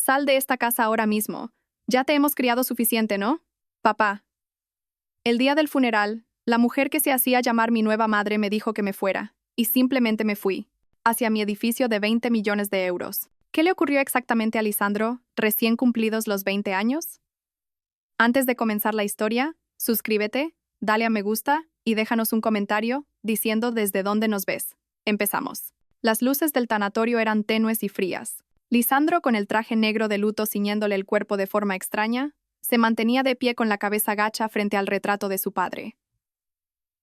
Sal de esta casa ahora mismo. Ya te hemos criado suficiente, ¿no? Papá. El día del funeral, la mujer que se hacía llamar mi nueva madre me dijo que me fuera, y simplemente me fui, hacia mi edificio de 20 millones de euros. ¿Qué le ocurrió exactamente a Lisandro, recién cumplidos los 20 años? Antes de comenzar la historia, suscríbete, dale a me gusta y déjanos un comentario diciendo desde dónde nos ves. Empezamos. Las luces del tanatorio eran tenues y frías. Lisandro, con el traje negro de luto ciñéndole el cuerpo de forma extraña, se mantenía de pie con la cabeza gacha frente al retrato de su padre.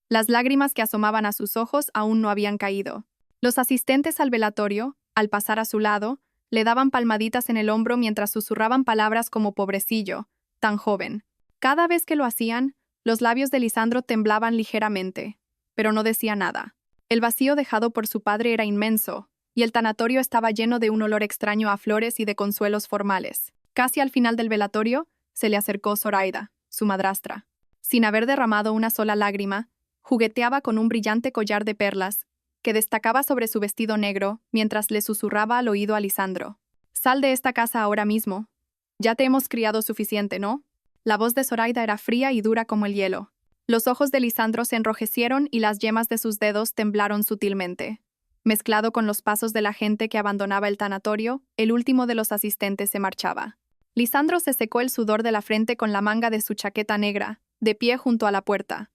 Las lágrimas que asomaban a sus ojos aún no habían caído. Los asistentes al velatorio, al pasar a su lado, le daban palmaditas en el hombro mientras susurraban palabras como pobrecillo, tan joven. Cada vez que lo hacían, los labios de Lisandro temblaban ligeramente, pero no decía nada. El vacío dejado por su padre era inmenso, y el tanatorio estaba lleno de un olor extraño a flores y de consuelos formales. Casi al final del velatorio, se le acercó Zoraida, su madrastra. Sin haber derramado una sola lágrima, jugueteaba con un brillante collar de perlas, que destacaba sobre su vestido negro mientras le susurraba al oído a Lisandro. Sal de esta casa ahora mismo. Ya te hemos criado suficiente, ¿no? La voz de Zoraida era fría y dura como el hielo. Los ojos de Lisandro se enrojecieron y las yemas de sus dedos temblaron sutilmente. Mezclado con los pasos de la gente que abandonaba el tanatorio, el último de los asistentes se marchaba. Lisandro se secó el sudor de la frente con la manga de su chaqueta negra, de pie junto a la puerta.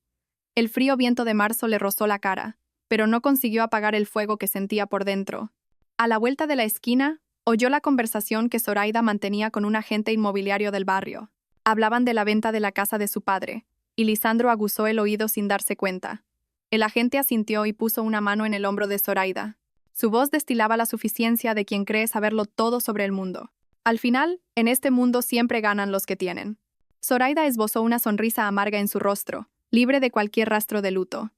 El frío viento de marzo le rozó la cara, pero no consiguió apagar el fuego que sentía por dentro. A la vuelta de la esquina, oyó la conversación que Zoraida mantenía con un agente inmobiliario del barrio. Hablaban de la venta de la casa de su padre, y Lisandro aguzó el oído sin darse cuenta. El agente asintió y puso una mano en el hombro de Zoraida. Su voz destilaba la suficiencia de quien cree saberlo todo sobre el mundo. Al final, en este mundo siempre ganan los que tienen. Zoraida esbozó una sonrisa amarga en su rostro, libre de cualquier rastro de luto.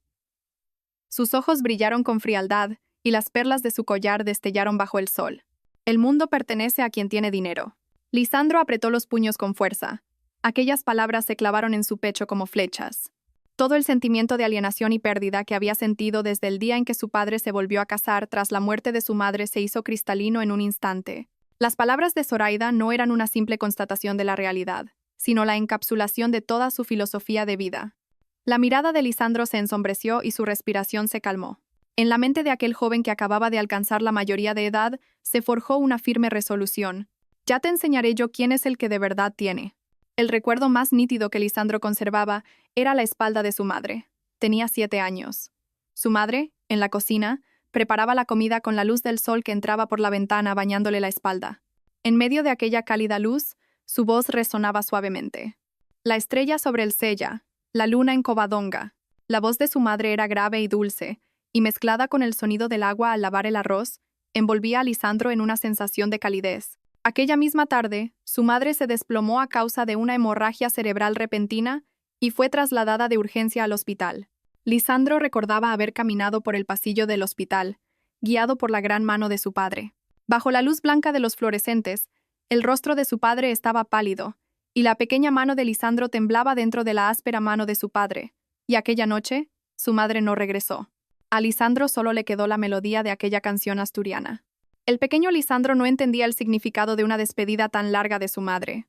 Sus ojos brillaron con frialdad, y las perlas de su collar destellaron bajo el sol. El mundo pertenece a quien tiene dinero. Lisandro apretó los puños con fuerza. Aquellas palabras se clavaron en su pecho como flechas. Todo el sentimiento de alienación y pérdida que había sentido desde el día en que su padre se volvió a casar tras la muerte de su madre se hizo cristalino en un instante. Las palabras de Zoraida no eran una simple constatación de la realidad, sino la encapsulación de toda su filosofía de vida. La mirada de Lisandro se ensombreció y su respiración se calmó. En la mente de aquel joven que acababa de alcanzar la mayoría de edad, se forjó una firme resolución. Ya te enseñaré yo quién es el que de verdad tiene. El recuerdo más nítido que Lisandro conservaba era la espalda de su madre. Tenía 7 años. Su madre, en la cocina, preparaba la comida con la luz del sol que entraba por la ventana bañándole la espalda. En medio de aquella cálida luz, su voz resonaba suavemente. La estrella sobre el Sella, la luna en Covadonga. La voz de su madre era grave y dulce, y mezclada con el sonido del agua al lavar el arroz, envolvía a Lisandro en una sensación de calidez. Aquella misma tarde, su madre se desplomó a causa de una hemorragia cerebral repentina y fue trasladada de urgencia al hospital. Lisandro recordaba haber caminado por el pasillo del hospital, guiado por la gran mano de su padre. Bajo la luz blanca de los fluorescentes, el rostro de su padre estaba pálido, y la pequeña mano de Lisandro temblaba dentro de la áspera mano de su padre, y aquella noche, su madre no regresó. A Lisandro solo le quedó la melodía de aquella canción asturiana. El pequeño Lisandro no entendía el significado de una despedida tan larga de su madre.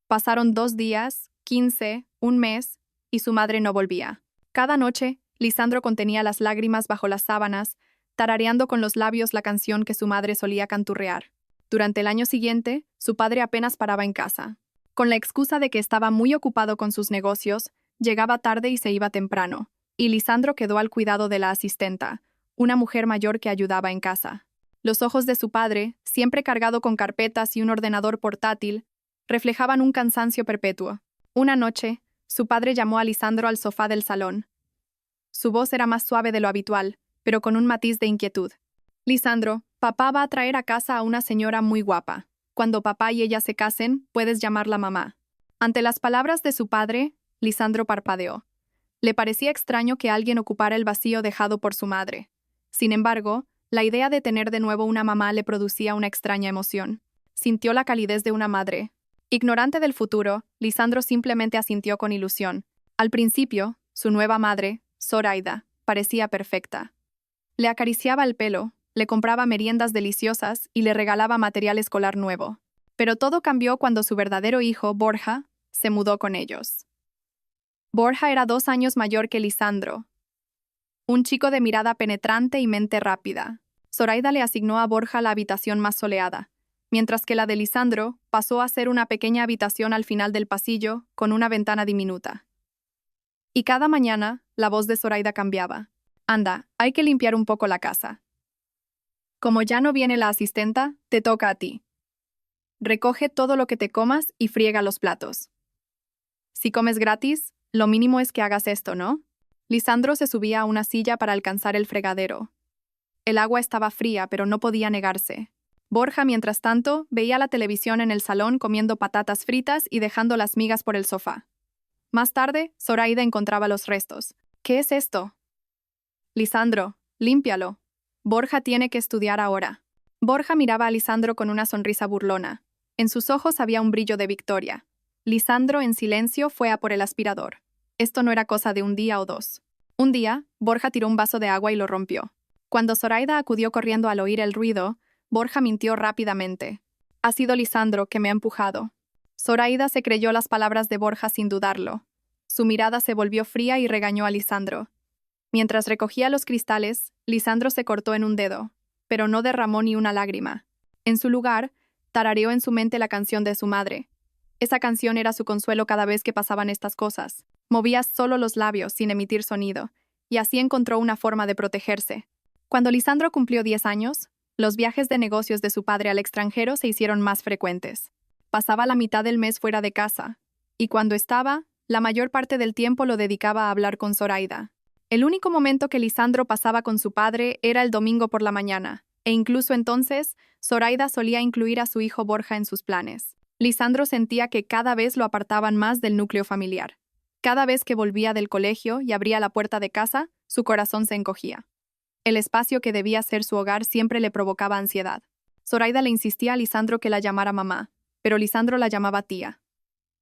Pasaron 2 días, 15, un mes, y su madre no volvía. Cada noche, Lisandro contenía las lágrimas bajo las sábanas, tarareando con los labios la canción que su madre solía canturrear. Durante el año siguiente, su padre apenas paraba en casa. Con la excusa de que estaba muy ocupado con sus negocios, llegaba tarde y se iba temprano, y Lisandro quedó al cuidado de la asistenta, una mujer mayor que ayudaba en casa. Los ojos de su padre, siempre cargado con carpetas y un ordenador portátil, reflejaban un cansancio perpetuo. Una noche, su padre llamó a Lisandro al sofá del salón. Su voz era más suave de lo habitual, pero con un matiz de inquietud. Lisandro, papá va a traer a casa a una señora muy guapa. Cuando papá y ella se casen, puedes llamarla mamá. Ante las palabras de su padre, Lisandro parpadeó. Le parecía extraño que alguien ocupara el vacío dejado por su madre. Sin embargo, la idea de tener de nuevo una mamá le producía una extraña emoción. Sintió la calidez de una madre. Ignorante del futuro, Lisandro simplemente asintió con ilusión. Al principio, su nueva madre, Zoraida, parecía perfecta. Le acariciaba el pelo, le compraba meriendas deliciosas y le regalaba material escolar nuevo. Pero todo cambió cuando su verdadero hijo, Borja, se mudó con ellos. Borja era 2 años mayor que Lisandro, un chico de mirada penetrante y mente rápida. Zoraida le asignó a Borja la habitación más soleada, mientras que la de Lisandro pasó a ser una pequeña habitación al final del pasillo con una ventana diminuta. Y cada mañana, la voz de Zoraida cambiaba. Anda, hay que limpiar un poco la casa. Como ya no viene la asistenta, te toca a ti. Recoge todo lo que te comas y friega los platos. Si comes gratis, lo mínimo es que hagas esto, ¿no? Lisandro se subía a una silla para alcanzar el fregadero. El agua estaba fría, pero no podía negarse. Borja, mientras tanto, veía la televisión en el salón comiendo patatas fritas y dejando las migas por el sofá. Más tarde, Zoraida encontraba los restos. ¿Qué es esto? Lisandro, límpialo. Borja tiene que estudiar ahora. Borja miraba a Lisandro con una sonrisa burlona. En sus ojos había un brillo de victoria. Lisandro, en silencio, fue a por el aspirador. Esto no era cosa de un día o dos. Un día, Borja tiró un vaso de agua y lo rompió. Cuando Zoraida acudió corriendo al oír el ruido, Borja mintió rápidamente. Ha sido Lisandro que me ha empujado. Zoraida se creyó las palabras de Borja sin dudarlo. Su mirada se volvió fría y regañó a Lisandro. Mientras recogía los cristales, Lisandro se cortó en un dedo, pero no derramó ni una lágrima. En su lugar, tarareó en su mente la canción de su madre. Esa canción era su consuelo cada vez que pasaban estas cosas. Movía solo los labios sin emitir sonido, y así encontró una forma de protegerse. Cuando Lisandro cumplió 10 años, los viajes de negocios de su padre al extranjero se hicieron más frecuentes. Pasaba la mitad del mes fuera de casa, y cuando estaba, la mayor parte del tiempo lo dedicaba a hablar con Zoraida. El único momento que Lisandro pasaba con su padre era el domingo por la mañana, e incluso entonces, Zoraida solía incluir a su hijo Borja en sus planes. Lisandro sentía que cada vez lo apartaban más del núcleo familiar. Cada vez que volvía del colegio y abría la puerta de casa, su corazón se encogía. El espacio que debía ser su hogar siempre le provocaba ansiedad. Zoraida le insistía a Lisandro que la llamara mamá, pero Lisandro la llamaba tía.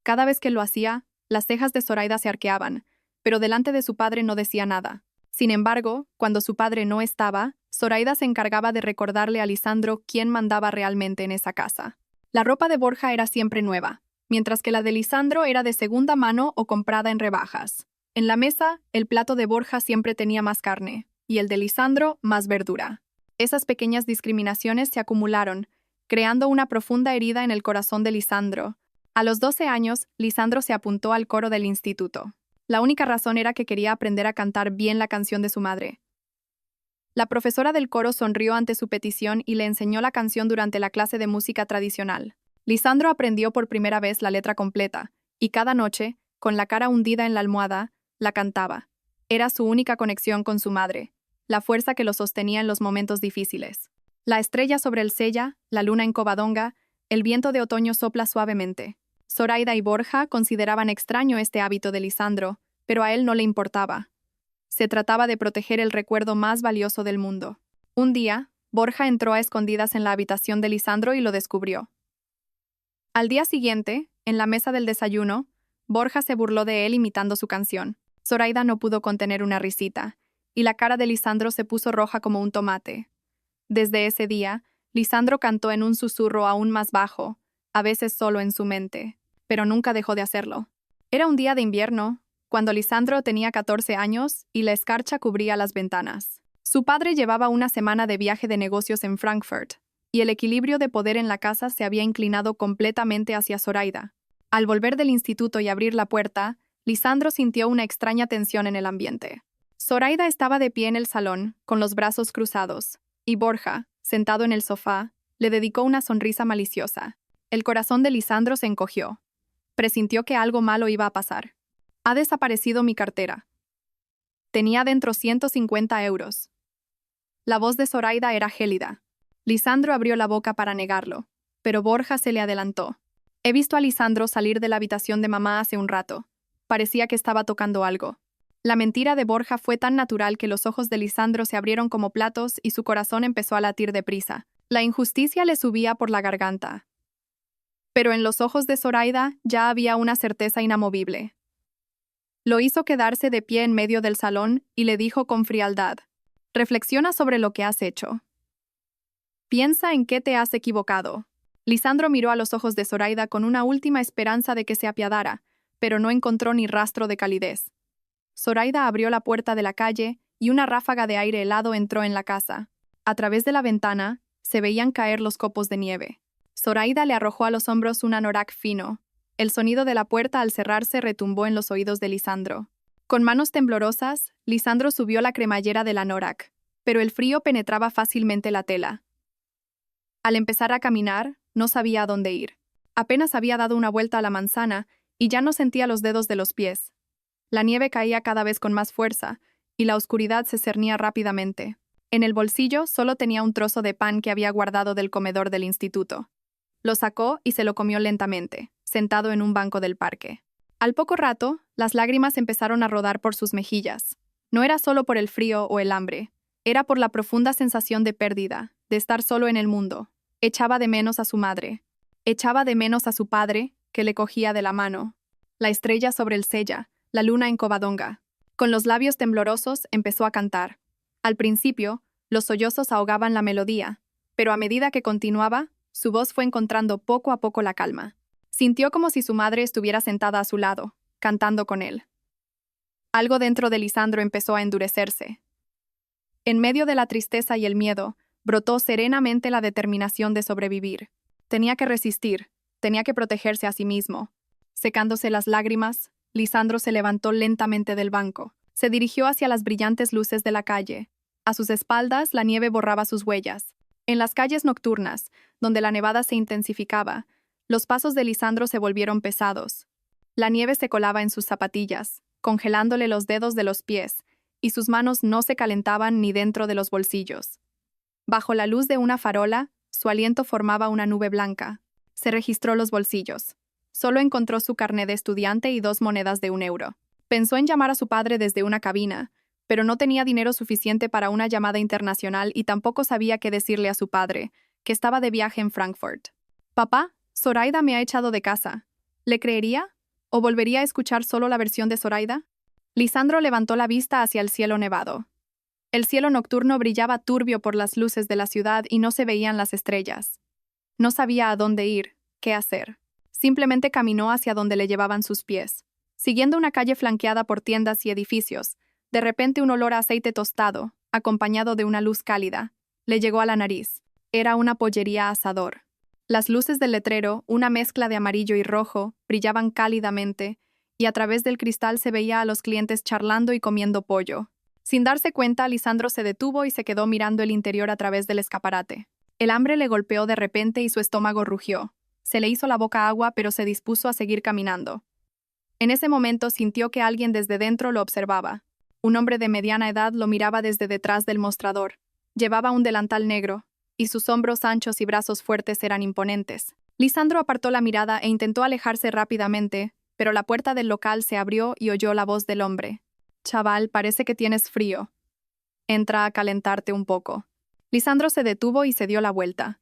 Cada vez que lo hacía, las cejas de Zoraida se arqueaban, pero delante de su padre no decía nada. Sin embargo, cuando su padre no estaba, Zoraida se encargaba de recordarle a Lisandro quién mandaba realmente en esa casa. La ropa de Borja era siempre nueva, mientras que la de Lisandro era de segunda mano o comprada en rebajas. En la mesa, el plato de Borja siempre tenía más carne, y el de Lisandro más verdura. Esas pequeñas discriminaciones se acumularon, creando una profunda herida en el corazón de Lisandro. A los 12 años, Lisandro se apuntó al coro del instituto. La única razón era que quería aprender a cantar bien la canción de su madre. La profesora del coro sonrió ante su petición y le enseñó la canción durante la clase de música tradicional. Lisandro aprendió por primera vez la letra completa, y cada noche, con la cara hundida en la almohada, la cantaba. Era su única conexión con su madre, la fuerza que lo sostenía en los momentos difíciles. La estrella sobre el Sella, la luna en Covadonga, el viento de otoño sopla suavemente. Zoraida y Borja consideraban extraño este hábito de Lisandro, pero a él no le importaba. Se trataba de proteger el recuerdo más valioso del mundo. Un día, Borja entró a escondidas en la habitación de Lisandro y lo descubrió. Al día siguiente, en la mesa del desayuno, Borja se burló de él imitando su canción. Zoraida no pudo contener una risita, y la cara de Lisandro se puso roja como un tomate. Desde ese día, Lisandro cantó en un susurro aún más bajo, a veces solo en su mente, pero nunca dejó de hacerlo. Era un día de invierno, cuando Lisandro tenía 14 años y la escarcha cubría las ventanas. Su padre llevaba una semana de viaje de negocios en Frankfurt, y el equilibrio de poder en la casa se había inclinado completamente hacia Zoraida. Al volver del instituto y abrir la puerta, Lisandro sintió una extraña tensión en el ambiente. Zoraida estaba de pie en el salón, con los brazos cruzados, y Borja, sentado en el sofá, le dedicó una sonrisa maliciosa. El corazón de Lisandro se encogió. Presintió que algo malo iba a pasar. Ha desaparecido mi cartera. Tenía dentro 150 euros. La voz de Zoraida era gélida. Lisandro abrió la boca para negarlo, pero Borja se le adelantó. He visto a Lisandro salir de la habitación de mamá hace un rato. Parecía que estaba tocando algo. La mentira de Borja fue tan natural que los ojos de Lisandro se abrieron como platos y su corazón empezó a latir deprisa. La injusticia le subía por la garganta. Pero en los ojos de Zoraida ya había una certeza inamovible. Lo hizo quedarse de pie en medio del salón y le dijo con frialdad: reflexiona sobre lo que has hecho. Piensa en qué te has equivocado. Lisandro miró a los ojos de Zoraida con una última esperanza de que se apiadara, pero no encontró ni rastro de calidez. Zoraida abrió la puerta de la calle y una ráfaga de aire helado entró en la casa. A través de la ventana se veían caer los copos de nieve. Zoraida le arrojó a los hombros un anorak fino. El sonido de la puerta al cerrarse retumbó en los oídos de Lisandro. Con manos temblorosas, Lisandro subió la cremallera del anorak, pero el frío penetraba fácilmente la tela. Al empezar a caminar, no sabía a dónde ir. Apenas había dado una vuelta a la manzana y ya no sentía los dedos de los pies. La nieve caía cada vez con más fuerza y la oscuridad se cernía rápidamente. En el bolsillo solo tenía un trozo de pan que había guardado del comedor del instituto. Lo sacó y se lo comió lentamente, sentado en un banco del parque. Al poco rato, las lágrimas empezaron a rodar por sus mejillas. No era solo por el frío o el hambre, era por la profunda sensación de pérdida, de estar solo en el mundo. Echaba de menos a su madre. Echaba de menos a su padre, que le cogía de la mano. La estrella sobre el sella, la luna en Covadonga. Con los labios temblorosos empezó a cantar. Al principio, los sollozos ahogaban la melodía, pero a medida que continuaba, su voz fue encontrando poco a poco la calma. Sintió como si su madre estuviera sentada a su lado, cantando con él. Algo dentro de Lisandro empezó a endurecerse. En medio de la tristeza y el miedo, brotó serenamente la determinación de sobrevivir. Tenía que resistir, tenía que protegerse a sí mismo. Secándose las lágrimas, Lisandro se levantó lentamente del banco. Se dirigió hacia las brillantes luces de la calle. A sus espaldas, la nieve borraba sus huellas. En las calles nocturnas, donde la nevada se intensificaba, los pasos de Lisandro se volvieron pesados. La nieve se colaba en sus zapatillas, congelándole los dedos de los pies, y sus manos no se calentaban ni dentro de los bolsillos. Bajo la luz de una farola, su aliento formaba una nube blanca. Se registró los bolsillos. Solo encontró su carné de estudiante y 2 monedas de 1 euro. Pensó en llamar a su padre desde una cabina, pero no tenía dinero suficiente para una llamada internacional y tampoco sabía qué decirle a su padre, que estaba de viaje en Frankfurt. «Papá, Zoraida me ha echado de casa. ¿Le creería? ¿O volvería a escuchar solo la versión de Zoraida?» Lisandro levantó la vista hacia el cielo nevado. El cielo nocturno brillaba turbio por las luces de la ciudad y no se veían las estrellas. No sabía a dónde ir, qué hacer. Simplemente caminó hacia donde le llevaban sus pies. Siguiendo una calle flanqueada por tiendas y edificios, de repente un olor a aceite tostado, acompañado de una luz cálida, le llegó a la nariz. Era una pollería Asador. Las luces del letrero, una mezcla de amarillo y rojo, brillaban cálidamente, y a través del cristal se veía a los clientes charlando y comiendo pollo. Sin darse cuenta, Lisandro se detuvo y se quedó mirando el interior a través del escaparate. El hambre le golpeó de repente y su estómago rugió. Se le hizo la boca agua, pero se dispuso a seguir caminando. En ese momento sintió que alguien desde dentro lo observaba. Un hombre de mediana edad lo miraba desde detrás del mostrador. Llevaba un delantal negro, y sus hombros anchos y brazos fuertes eran imponentes. Lisandro apartó la mirada e intentó alejarse rápidamente, pero la puerta del local se abrió y oyó la voz del hombre. «Chaval, parece que tienes frío. Entra a calentarte un poco». Lisandro se detuvo y se dio la vuelta.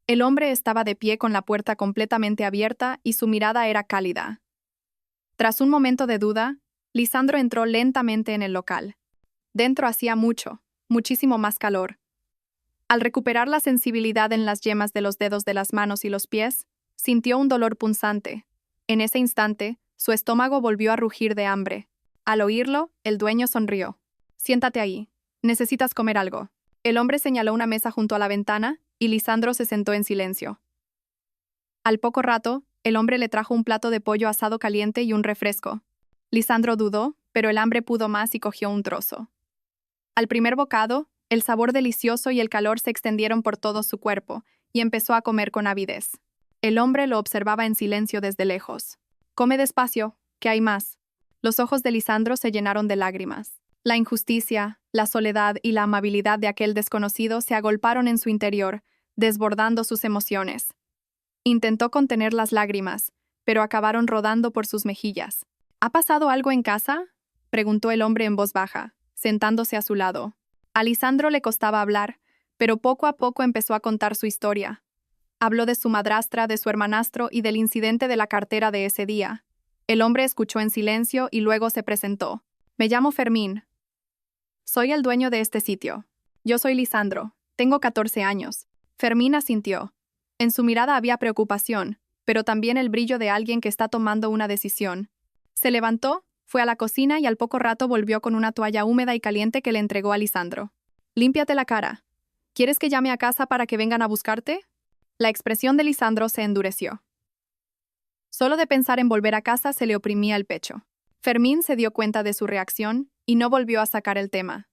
El hombre estaba de pie con la puerta completamente abierta y su mirada era cálida. Tras un momento de duda, Lisandro entró lentamente en el local. Dentro hacía muchísimo más calor. Al recuperar la sensibilidad en las yemas de los dedos de las manos y los pies, sintió un dolor punzante. En ese instante, su estómago volvió a rugir de hambre. Al oírlo, el dueño sonrió. «Siéntate ahí. Necesitas comer algo». El hombre señaló una mesa junto a la ventana y Lisandro se sentó en silencio. Al poco rato, el hombre le trajo un plato de pollo asado caliente y un refresco. Lisandro dudó, pero el hambre pudo más y cogió un trozo. Al primer bocado, el sabor delicioso y el calor se extendieron por todo su cuerpo, y empezó a comer con avidez. El hombre lo observaba en silencio desde lejos. «Come despacio, que hay más». Los ojos de Lisandro se llenaron de lágrimas. La injusticia, la soledad y la amabilidad de aquel desconocido se agolparon en su interior, desbordando sus emociones. Intentó contener las lágrimas, pero acabaron rodando por sus mejillas. «¿Ha pasado algo en casa?», preguntó el hombre en voz baja, sentándose a su lado. A Lisandro le costaba hablar, pero poco a poco empezó a contar su historia. Habló de su madrastra, de su hermanastro y del incidente de la cartera de ese día. El hombre escuchó en silencio y luego se presentó. «Me llamo Fermín. Soy el dueño de este sitio. Yo soy Lisandro. Tengo 14 años». Fermín asintió. En su mirada había preocupación, pero también el brillo de alguien que está tomando una decisión. Se levantó, fue a la cocina y al poco rato volvió con una toalla húmeda y caliente que le entregó a Lisandro. «Límpiate la cara. ¿Quieres que llame a casa para que vengan a buscarte?» La expresión de Lisandro se endureció. Solo de pensar en volver a casa se le oprimía el pecho. Fermín se dio cuenta de su reacción y no volvió a sacar el tema.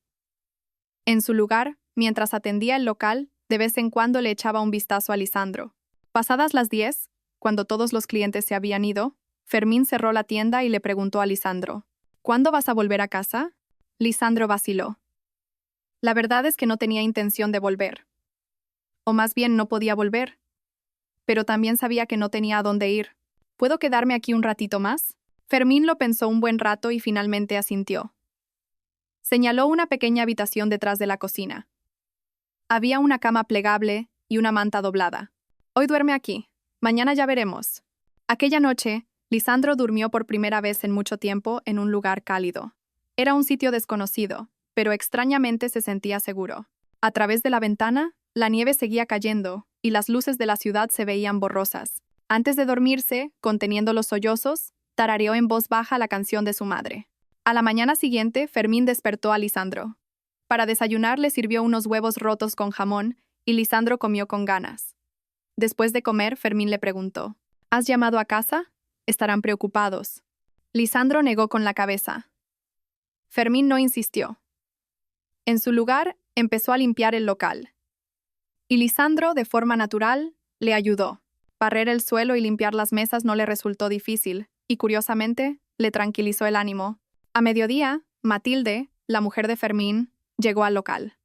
En su lugar, mientras atendía el local, de vez en cuando le echaba un vistazo a Lisandro. Pasadas las 10, cuando todos los clientes se habían ido, Fermín cerró la tienda y le preguntó a Lisandro: «¿Cuándo vas a volver a casa?» Lisandro vaciló. La verdad es que no tenía intención de volver. O más bien no podía volver. Pero también sabía que no tenía a dónde ir. ¿Puedo quedarme aquí un ratito más? Fermín lo pensó un buen rato y finalmente asintió. Señaló una pequeña habitación detrás de la cocina. Había una cama plegable y una manta doblada. «Hoy duerme aquí. Mañana ya veremos». Aquella noche, Lisandro durmió por primera vez en mucho tiempo en un lugar cálido. Era un sitio desconocido, pero extrañamente se sentía seguro. A través de la ventana, la nieve seguía cayendo y las luces de la ciudad se veían borrosas. Antes de dormirse, conteniendo los sollozos, tarareó en voz baja la canción de su madre. A la mañana siguiente, Fermín despertó a Lisandro. Para desayunar le sirvió unos huevos rotos con jamón y Lisandro comió con ganas. Después de comer, Fermín le preguntó: «¿Has llamado a casa? Estarán preocupados». Lisandro negó con la cabeza. Fermín no insistió. En su lugar, empezó a limpiar el local. Y Lisandro, de forma natural, le ayudó. Barrer el suelo y limpiar las mesas no le resultó difícil, y curiosamente, le tranquilizó el ánimo. A mediodía, Matilde, la mujer de Fermín, llegó al local.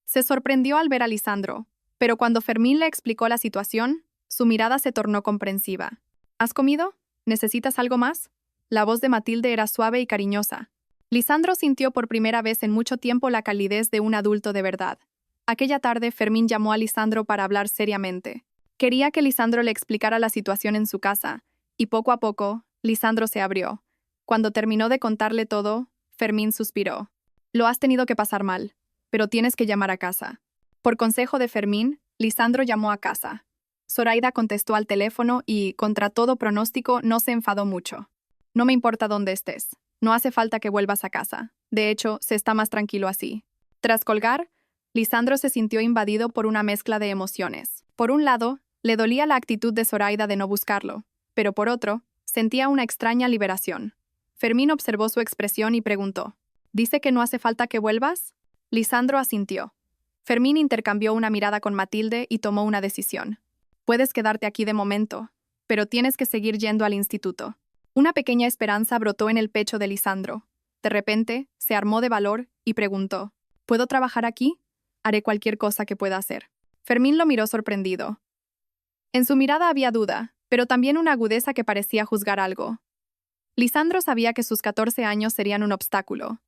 Se sorprendió al ver a Lisandro, pero cuando Fermín le explicó la situación, su mirada se tornó comprensiva. «¿Has comido? ¿Necesitas algo más?» La voz de Matilde era suave y cariñosa. Lisandro sintió por primera vez en mucho tiempo la calidez de un adulto de verdad. Aquella tarde, Fermín llamó a Lisandro para hablar seriamente. Quería que Lisandro le explicara la situación en su casa, y poco a poco, Lisandro se abrió. Cuando terminó de contarle todo, Fermín suspiró. «Lo has tenido que pasar mal, pero tienes que llamar a casa». Por consejo de Fermín, Lisandro llamó a casa. Zoraida contestó al teléfono y, contra todo pronóstico, no se enfadó mucho. «No me importa dónde estés. No hace falta que vuelvas a casa. De hecho, se está más tranquilo así». Tras colgar, Lisandro se sintió invadido por una mezcla de emociones. Por un lado, le dolía la actitud de Zoraida de no buscarlo, pero por otro, sentía una extraña liberación. Fermín observó su expresión y preguntó: «¿Dice que no hace falta que vuelvas?» Lisandro asintió. Fermín intercambió una mirada con Matilde y tomó una decisión. «Puedes quedarte aquí de momento, pero tienes que seguir yendo al instituto». Una pequeña esperanza brotó en el pecho de Lisandro. De repente, se armó de valor y preguntó: «¿Puedo trabajar aquí? Haré cualquier cosa que pueda hacer». Fermín lo miró sorprendido. En su mirada había duda, pero también una agudeza que parecía juzgar algo. Lisandro sabía que sus 14 años serían un obstáculo.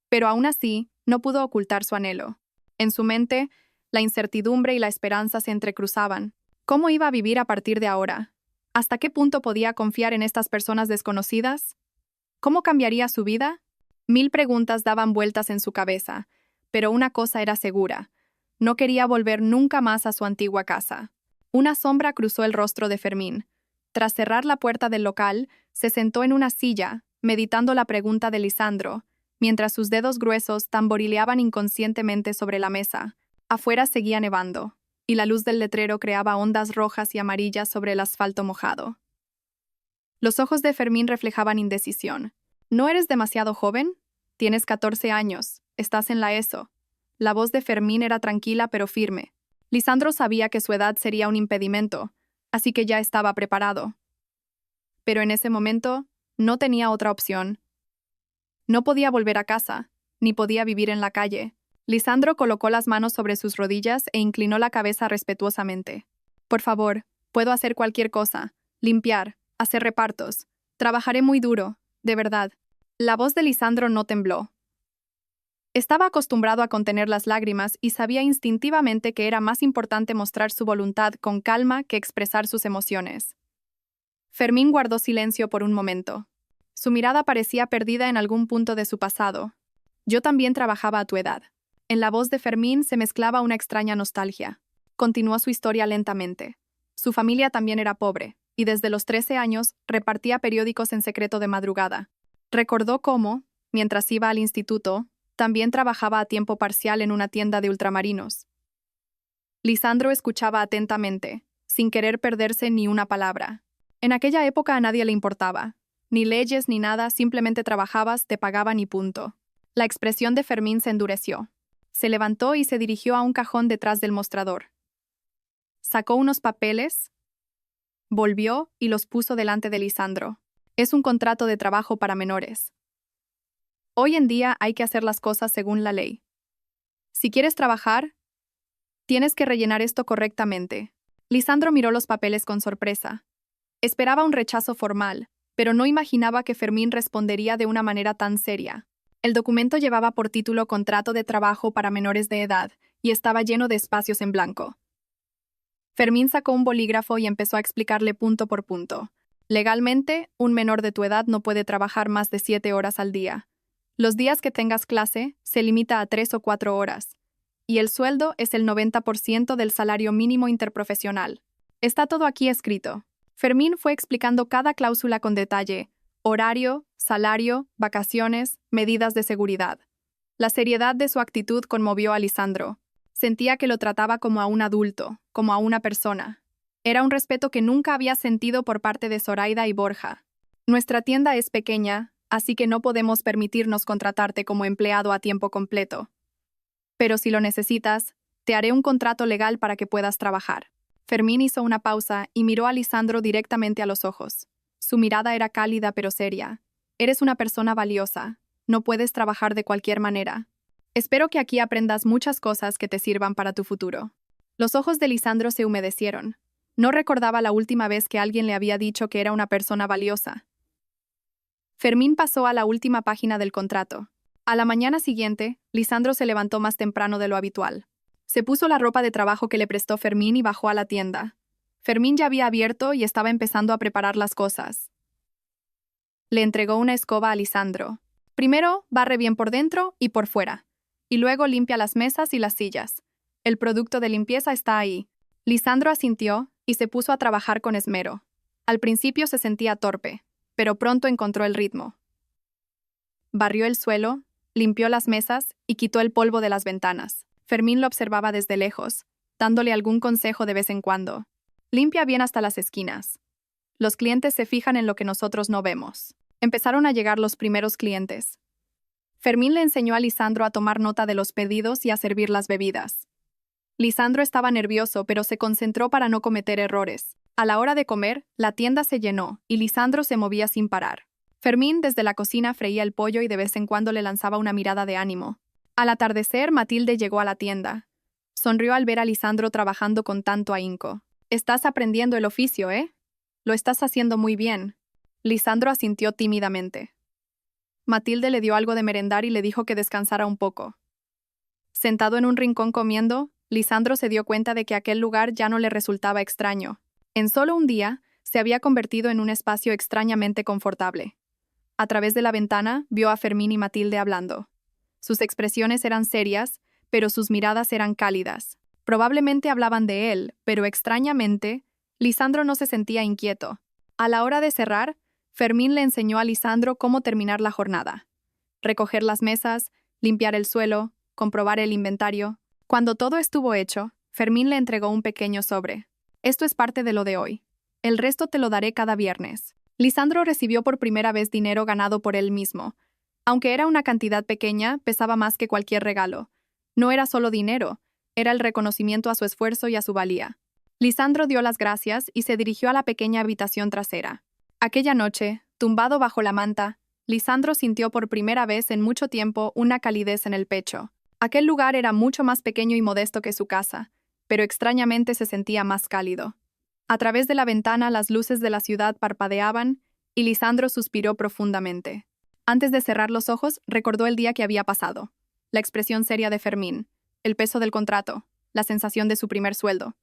Pero aún así, no pudo ocultar su anhelo. En su mente, la incertidumbre y la esperanza se entrecruzaban. ¿Cómo iba a vivir a partir de ahora? ¿Hasta qué punto podía confiar en estas personas desconocidas? ¿Cómo cambiaría su vida? 1000 preguntas daban vueltas en su cabeza, pero una cosa era segura: no quería volver nunca más a su antigua casa. Una sombra cruzó el rostro de Fermín. Tras cerrar la puerta del local, se sentó en una silla, meditando la pregunta de Lisandro, mientras sus dedos gruesos tamborileaban inconscientemente sobre la mesa. Afuera seguía nevando, y la luz del letrero creaba ondas rojas y amarillas sobre el asfalto mojado. Los ojos de Fermín reflejaban indecisión. «¿No eres demasiado joven? Tienes 14 años, estás en la ESO». La voz de Fermín era tranquila pero firme. Lisandro sabía que su edad sería un impedimento, así que ya estaba preparado. Pero en ese momento, no tenía otra opción. No podía volver a casa, ni podía vivir en la calle. Lisandro colocó las manos sobre sus rodillas e inclinó la cabeza respetuosamente. «Por favor, puedo hacer cualquier cosa. Limpiar, hacer repartos. Trabajaré muy duro, de verdad». La voz de Lisandro no tembló. Estaba acostumbrado a contener las lágrimas y sabía instintivamente que era más importante mostrar su voluntad con calma que expresar sus emociones. Fermín guardó silencio por un momento. Su mirada parecía perdida en algún punto de su pasado. «Yo también trabajaba a tu edad». En la voz de Fermín se mezclaba una extraña nostalgia. continuó su historia lentamente. Su familia también era pobre, y desde los 13 años repartía periódicos en secreto de madrugada. Recordó cómo, mientras iba al instituto, también trabajaba a tiempo parcial en una tienda de ultramarinos. Lisandro escuchaba atentamente, sin querer perderse ni una palabra. En aquella época a nadie le importaba. Ni leyes ni nada, simplemente trabajabas, te pagaban y punto. La expresión de Fermín se endureció. Se levantó y se dirigió a un cajón detrás del mostrador. Sacó unos papeles, volvió y los puso delante de Lisandro. Es un contrato de trabajo para menores. Hoy en día hay que hacer las cosas según la ley. Si quieres trabajar, tienes que rellenar esto correctamente. Lisandro miró los papeles con sorpresa. Esperaba un rechazo formal, pero no imaginaba que Fermín respondería de una manera tan seria. El documento llevaba por título Contrato de trabajo para menores de edad y estaba lleno de espacios en blanco. Fermín sacó un bolígrafo y empezó a explicarle punto por punto. Legalmente, un menor de tu edad no puede trabajar más de 7 horas al día. Los días que tengas clase se limita a 3 o 4 horas. Y el sueldo es el 90% del salario mínimo interprofesional. Está todo aquí escrito. Fermín fue explicando cada cláusula con detalle: horario, salario, vacaciones, medidas de seguridad. La seriedad de su actitud conmovió a Lisandro. Sentía que lo trataba como a un adulto, como a una persona. Era un respeto que nunca había sentido por parte de Zoraida y Borja. Nuestra tienda es pequeña, así que no podemos permitirnos contratarte como empleado a tiempo completo. Pero si lo necesitas, te haré un contrato legal para que puedas trabajar. Fermín hizo una pausa y miró a Lisandro directamente a los ojos. Su mirada era cálida pero seria. Eres una persona valiosa. No puedes trabajar de cualquier manera. Espero que aquí aprendas muchas cosas que te sirvan para tu futuro. Los ojos de Lisandro se humedecieron. No recordaba la última vez que alguien le había dicho que era una persona valiosa. Fermín pasó a la última página del contrato. A la mañana siguiente, Lisandro se levantó más temprano de lo habitual. Se puso la ropa de trabajo que le prestó Fermín y bajó a la tienda. Fermín ya había abierto y estaba empezando a preparar las cosas. Le entregó una escoba a Lisandro. Primero, barre bien por dentro y por fuera. Y luego limpia las mesas y las sillas. El producto de limpieza está ahí. Lisandro asintió y se puso a trabajar con esmero. Al principio se sentía torpe, pero pronto encontró el ritmo. Barrió el suelo, limpió las mesas y quitó el polvo de las ventanas. Fermín lo observaba desde lejos, dándole algún consejo de vez en cuando. Limpia bien hasta las esquinas. Los clientes se fijan en lo que nosotros no vemos. Empezaron a llegar los primeros clientes. Fermín le enseñó a Lisandro a tomar nota de los pedidos y a servir las bebidas. Lisandro estaba nervioso, pero se concentró para no cometer errores. A la hora de comer, la tienda se llenó y Lisandro se movía sin parar. Fermín desde la cocina freía el pollo y de vez en cuando le lanzaba una mirada de ánimo. Al atardecer, Matilde llegó a la tienda. Sonrió al ver a Lisandro trabajando con tanto ahínco. «Estás aprendiendo el oficio, ¿eh? Lo estás haciendo muy bien». Lisandro asintió tímidamente. Matilde le dio algo de merendar y le dijo que descansara un poco. Sentado en un rincón comiendo, Lisandro se dio cuenta de que aquel lugar ya no le resultaba extraño. En solo un día, se había convertido en un espacio extrañamente confortable. A través de la ventana, vio a Fermín y Matilde hablando. Sus expresiones eran serias, pero sus miradas eran cálidas. Probablemente hablaban de él, pero extrañamente, Lisandro no se sentía inquieto. A la hora de cerrar, Fermín le enseñó a Lisandro cómo terminar la jornada. Recoger las mesas, limpiar el suelo, comprobar el inventario. Cuando todo estuvo hecho, Fermín le entregó un pequeño sobre. «Esto es parte de lo de hoy. El resto te lo daré cada viernes». Lisandro recibió por primera vez dinero ganado por él mismo. Aunque era una cantidad pequeña, pesaba más que cualquier regalo. No era solo dinero, era el reconocimiento a su esfuerzo y a su valía. Lisandro dio las gracias y se dirigió a la pequeña habitación trasera. Aquella noche, tumbado bajo la manta, Lisandro sintió por primera vez en mucho tiempo una calidez en el pecho. Aquel lugar era mucho más pequeño y modesto que su casa, pero extrañamente se sentía más cálido. A través de la ventana las luces de la ciudad parpadeaban y Lisandro suspiró profundamente. Antes de cerrar los ojos, recordó el día que había pasado. La expresión seria de Fermín, el peso del contrato, la sensación de su primer sueldo.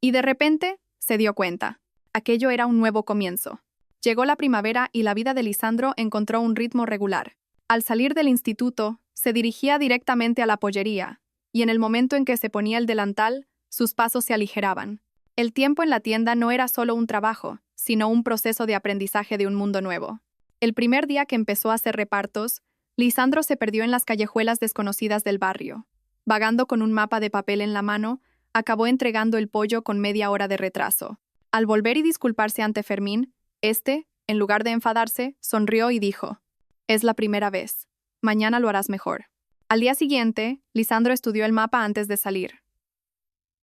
Y de repente, se dio cuenta. Aquello era un nuevo comienzo. Llegó la primavera y la vida de Lisandro encontró un ritmo regular. Al salir del instituto, se dirigía directamente a la pollería, y en el momento en que se ponía el delantal, sus pasos se aligeraban. El tiempo en la tienda no era solo un trabajo, sino un proceso de aprendizaje de un mundo nuevo. El primer día que empezó a hacer repartos, Lisandro se perdió en las callejuelas desconocidas del barrio. Vagando con un mapa de papel en la mano, acabó entregando el pollo con media hora de retraso. Al volver y disculparse ante Fermín, en lugar de enfadarse, sonrió y dijo: «Es la primera vez. Mañana lo harás mejor». Al día siguiente, Lisandro estudió el mapa antes de salir.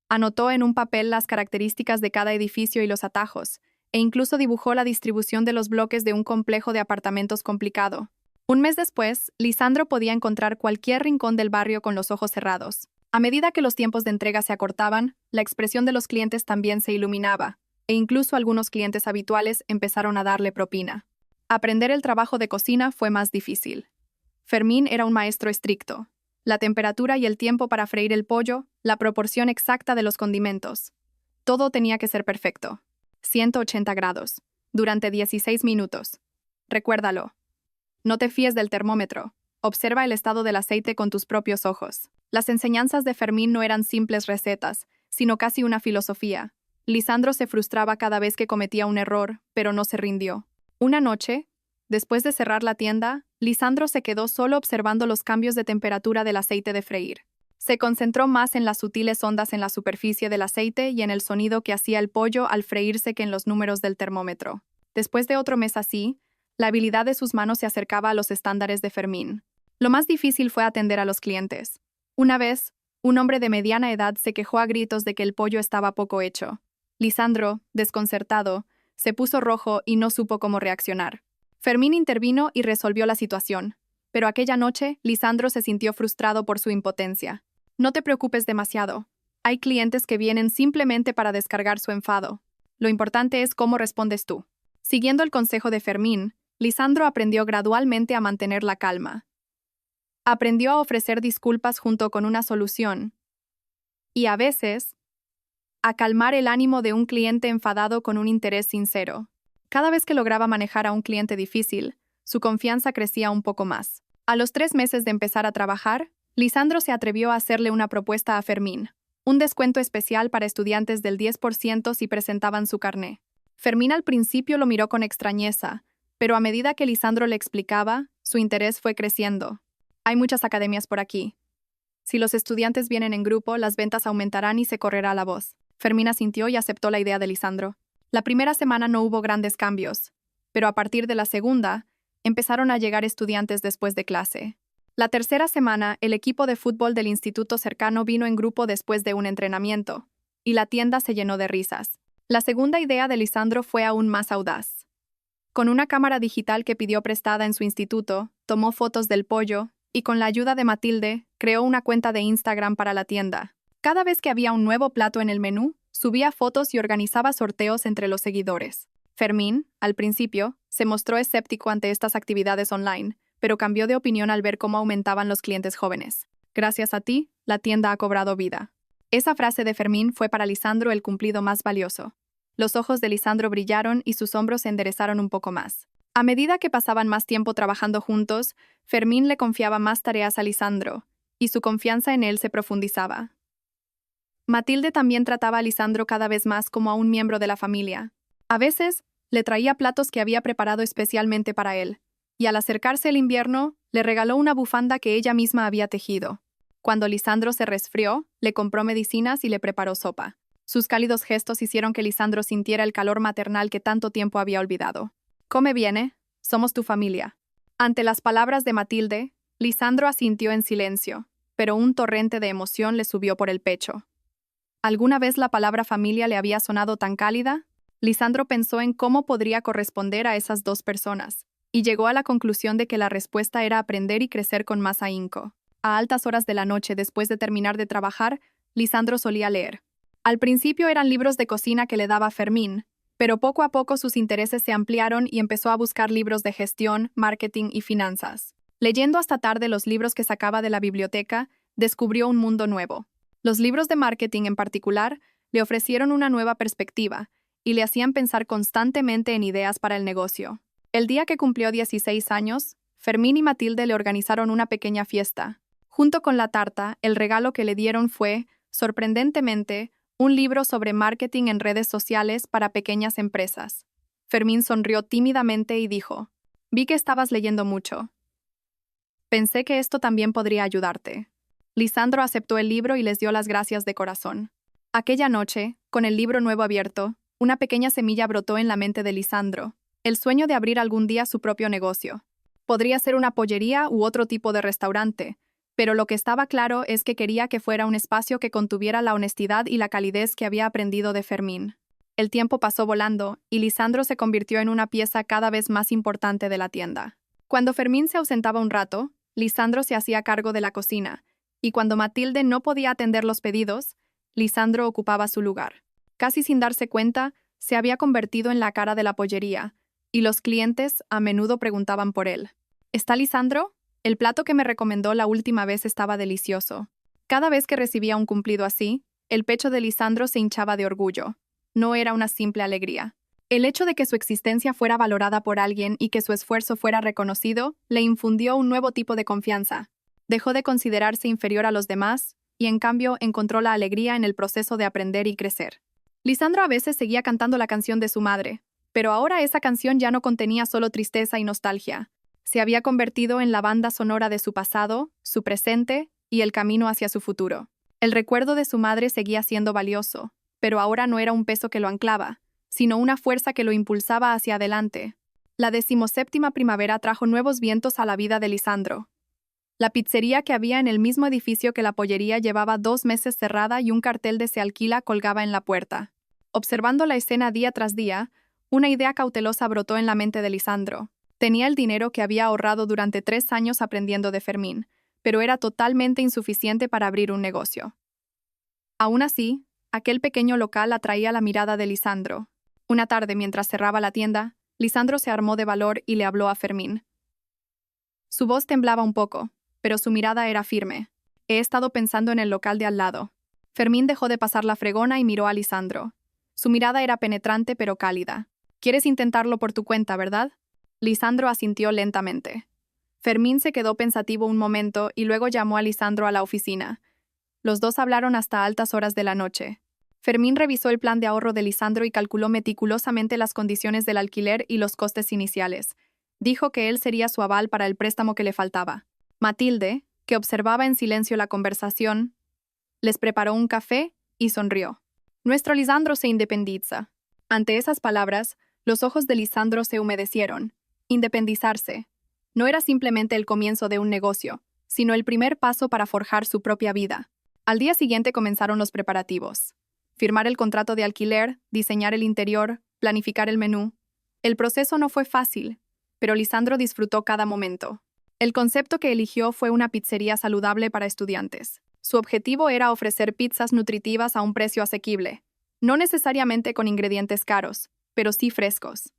Anotó en un papel las características de cada edificio y los atajos, e incluso dibujó la distribución de los bloques de un complejo de apartamentos complicado. Un mes después, Lisandro podía encontrar cualquier rincón del barrio con los ojos cerrados. A medida que los tiempos de entrega se acortaban, la expresión de los clientes también se iluminaba, e incluso algunos clientes habituales empezaron a darle propina. Aprender el trabajo de cocina fue más difícil. Fermín era un maestro estricto. La temperatura y el tiempo para freír el pollo, la proporción exacta de los condimentos. Todo tenía que ser perfecto. 180 grados. Durante 16 minutos. Recuérdalo. No te fíes del termómetro. Observa el estado del aceite con tus propios ojos. Las enseñanzas de Fermín no eran simples recetas, sino casi una filosofía. Lisandro se frustraba cada vez que cometía un error, pero no se rindió. Una noche, después de cerrar la tienda, Lisandro se quedó solo observando los cambios de temperatura del aceite de freír. Se concentró más en las sutiles ondas en la superficie del aceite y en el sonido que hacía el pollo al freírse que en los números del termómetro. Después de otro mes así, la habilidad de sus manos se acercaba a los estándares de Fermín. Lo más difícil fue atender a los clientes. Una vez, un hombre de mediana edad se quejó a gritos de que el pollo estaba poco hecho. Lisandro, desconcertado, se puso rojo y no supo cómo reaccionar. Fermín intervino y resolvió la situación, pero aquella noche Lisandro se sintió frustrado por su impotencia. No te preocupes demasiado. Hay clientes que vienen simplemente para descargar su enfado. Lo importante es cómo respondes tú. Siguiendo el consejo de Fermín, Lisandro aprendió gradualmente a mantener la calma. Aprendió a ofrecer disculpas junto con una solución. Y a veces, a calmar el ánimo de un cliente enfadado con un interés sincero. Cada vez que lograba manejar a un cliente difícil, su confianza crecía un poco más. A los 3 meses de empezar a trabajar, Lisandro se atrevió a hacerle una propuesta a Fermín, un descuento especial para estudiantes del 10% si presentaban su carné. Fermín al principio lo miró con extrañeza, pero a medida que Lisandro le explicaba, su interés fue creciendo. Hay muchas academias por aquí. Si los estudiantes vienen en grupo, las ventas aumentarán y se correrá la voz. Fermín asintió y aceptó la idea de Lisandro. La primera semana no hubo grandes cambios, pero a partir de la segunda, empezaron a llegar estudiantes después de clase. La tercera semana, el equipo de fútbol del instituto cercano vino en grupo después de un entrenamiento, y la tienda se llenó de risas. La segunda idea de Lisandro fue aún más audaz. Con una cámara digital que pidió prestada en su instituto, tomó fotos del pollo y con la ayuda de Matilde, creó una cuenta de Instagram para la tienda. Cada vez que había un nuevo plato en el menú, subía fotos y organizaba sorteos entre los seguidores. Fermín, al principio, se mostró escéptico ante estas actividades online, pero cambió de opinión al ver cómo aumentaban los clientes jóvenes. Gracias a ti, la tienda ha cobrado vida. Esa frase de Fermín fue para Lisandro el cumplido más valioso. Los ojos de Lisandro brillaron y sus hombros se enderezaron un poco más. A medida que pasaban más tiempo trabajando juntos, Fermín le confiaba más tareas a Lisandro, y su confianza en él se profundizaba. Matilde también trataba a Lisandro cada vez más como a un miembro de la familia. A veces, le traía platos que había preparado especialmente para él, y al acercarse el invierno, le regaló una bufanda que ella misma había tejido. Cuando Lisandro se resfrió, le compró medicinas y le preparó sopa. Sus cálidos gestos hicieron que Lisandro sintiera el calor maternal que tanto tiempo había olvidado. «Come bien, ¿eh? Somos tu familia». Ante las palabras de Matilde, Lisandro asintió en silencio, pero un torrente de emoción le subió por el pecho. ¿Alguna vez la palabra familia le había sonado tan cálida? Lisandro pensó en cómo podría corresponder a esas dos personas, y llegó a la conclusión de que la respuesta era aprender y crecer con más ahínco. A altas horas de la noche, después de terminar de trabajar, Lisandro solía leer. Al principio eran libros de cocina que le daba Fermín, pero poco a poco sus intereses se ampliaron y empezó a buscar libros de gestión, marketing y finanzas. Leyendo hasta tarde los libros que sacaba de la biblioteca, descubrió un mundo nuevo. Los libros de marketing en particular le ofrecieron una nueva perspectiva y le hacían pensar constantemente en ideas para el negocio. El día que cumplió 16 años, Fermín y Matilde le organizaron una pequeña fiesta. Junto con la tarta, el regalo que le dieron fue, sorprendentemente, Un libro sobre marketing en redes sociales para pequeñas empresas. Fermín sonrió tímidamente y dijo: Vi que estabas leyendo mucho. Pensé que esto también podría ayudarte. Lisandro aceptó el libro y les dio las gracias de corazón. Aquella noche, con el libro nuevo abierto, una pequeña semilla brotó en la mente de Lisandro, el sueño de abrir algún día su propio negocio. Podría ser una pollería u otro tipo de restaurante, pero lo que estaba claro es que quería que fuera un espacio que contuviera la honestidad y la calidez que había aprendido de Fermín. El tiempo pasó volando, y Lisandro se convirtió en una pieza cada vez más importante de la tienda. Cuando Fermín se ausentaba un rato, Lisandro se hacía cargo de la cocina, y cuando Matilde no podía atender los pedidos, Lisandro ocupaba su lugar. Casi sin darse cuenta, se había convertido en la cara de la pollería, y los clientes a menudo preguntaban por él. ¿Está Lisandro? El plato que me recomendó la última vez estaba delicioso. Cada vez que recibía un cumplido así, el pecho de Lisandro se hinchaba de orgullo. No era una simple alegría. El hecho de que su existencia fuera valorada por alguien y que su esfuerzo fuera reconocido le infundió un nuevo tipo de confianza. Dejó de considerarse inferior a los demás y, en cambio, encontró la alegría en el proceso de aprender y crecer. Lisandro a veces seguía cantando la canción de su madre, pero ahora esa canción ya no contenía solo tristeza y nostalgia. Se había convertido en la banda sonora de su pasado, su presente y el camino hacia su futuro. El recuerdo de su madre seguía siendo valioso, pero ahora no era un peso que lo anclaba, sino una fuerza que lo impulsaba hacia adelante. La 17ª primavera trajo nuevos vientos a la vida de Lisandro. La pizzería que había en el mismo edificio que la pollería llevaba 2 meses cerrada y un cartel de "se alquila" colgaba en la puerta. Observando la escena día tras día, una idea cautelosa brotó en la mente de Lisandro. Tenía el dinero que había ahorrado durante 3 años aprendiendo de Fermín, pero era totalmente insuficiente para abrir un negocio. Aún así, aquel pequeño local atraía la mirada de Lisandro. Una tarde, mientras cerraba la tienda, Lisandro se armó de valor y le habló a Fermín. Su voz temblaba un poco, pero su mirada era firme. He estado pensando en el local de al lado. Fermín dejó de pasar la fregona y miró a Lisandro. Su mirada era penetrante pero cálida. ¿Quieres intentarlo por tu cuenta, verdad? Lisandro asintió lentamente. Fermín se quedó pensativo un momento y luego llamó a Lisandro a la oficina. Los dos hablaron hasta altas horas de la noche. Fermín revisó el plan de ahorro de Lisandro y calculó meticulosamente las condiciones del alquiler y los costes iniciales. Dijo que él sería su aval para el préstamo que le faltaba. Matilde, que observaba en silencio la conversación, les preparó un café y sonrió. Nuestro Lisandro se independiza. Ante esas palabras, los ojos de Lisandro se humedecieron. Independizarse no era simplemente el comienzo de un negocio, sino el primer paso para forjar su propia vida. Al día siguiente comenzaron los preparativos. Firmar el contrato de alquiler, diseñar el interior, planificar el menú. El proceso no fue fácil, pero Lisandro disfrutó cada momento. El concepto que eligió fue una pizzería saludable para estudiantes. Su objetivo era ofrecer pizzas nutritivas a un precio asequible, no necesariamente con ingredientes caros, pero sí frescos.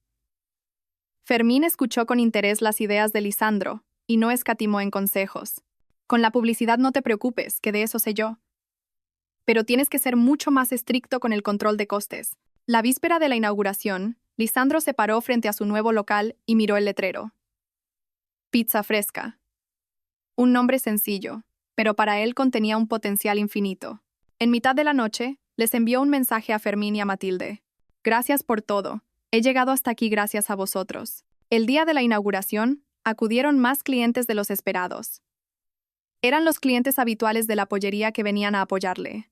Fermín escuchó con interés las ideas de Lisandro y no escatimó en consejos. Con la publicidad no te preocupes, que de eso sé yo. Pero tienes que ser mucho más estricto con el control de costes. La víspera de la inauguración, Lisandro se paró frente a su nuevo local y miró el letrero. Pizza fresca. Un nombre sencillo, pero para él contenía un potencial infinito. En mitad de la noche, les envió un mensaje a Fermín y a Matilde. Gracias por todo. He llegado hasta aquí gracias a vosotros. El día de la inauguración, acudieron más clientes de los esperados. Eran los clientes habituales de la pollería que venían a apoyarle.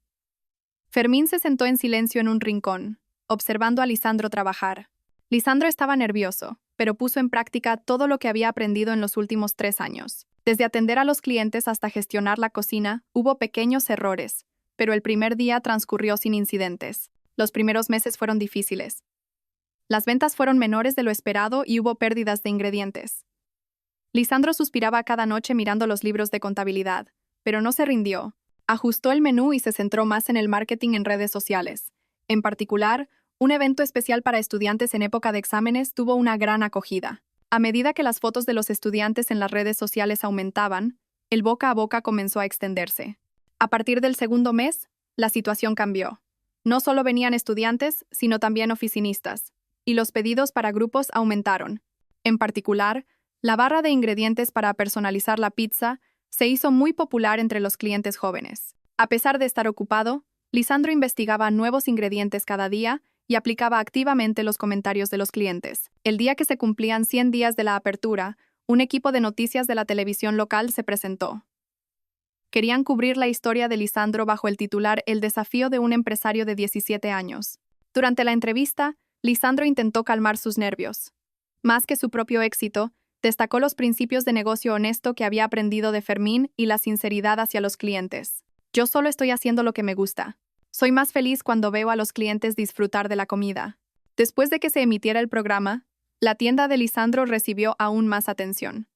Fermín se sentó en silencio en un rincón, observando a Lisandro trabajar. Lisandro estaba nervioso, pero puso en práctica todo lo que había aprendido en los últimos 3 años. Desde atender a los clientes hasta gestionar la cocina, hubo pequeños errores, pero el primer día transcurrió sin incidentes. Los primeros meses fueron difíciles. Las ventas fueron menores de lo esperado y hubo pérdidas de ingredientes. Lisandro suspiraba cada noche mirando los libros de contabilidad, pero no se rindió. Ajustó el menú y se centró más en el marketing en redes sociales. En particular, un evento especial para estudiantes en época de exámenes tuvo una gran acogida. A medida que las fotos de los estudiantes en las redes sociales aumentaban, el boca a boca comenzó a extenderse. A partir del segundo mes, la situación cambió. No solo venían estudiantes, sino también oficinistas, y los pedidos para grupos aumentaron. En particular, la barra de ingredientes para personalizar la pizza se hizo muy popular entre los clientes jóvenes. A pesar de estar ocupado, Lisandro investigaba nuevos ingredientes cada día y aplicaba activamente los comentarios de los clientes. El día que se cumplían 100 días de la apertura, un equipo de noticias de la televisión local se presentó. Querían cubrir la historia de Lisandro bajo el titular El desafío de un empresario de 17 años. Durante la entrevista, Lisandro intentó calmar sus nervios. Más que su propio éxito, destacó los principios de negocio honesto que había aprendido de Fermín y la sinceridad hacia los clientes. Yo solo estoy haciendo lo que me gusta. Soy más feliz cuando veo a los clientes disfrutar de la comida. Después de que se emitiera el programa, la tienda de Lisandro recibió aún más atención.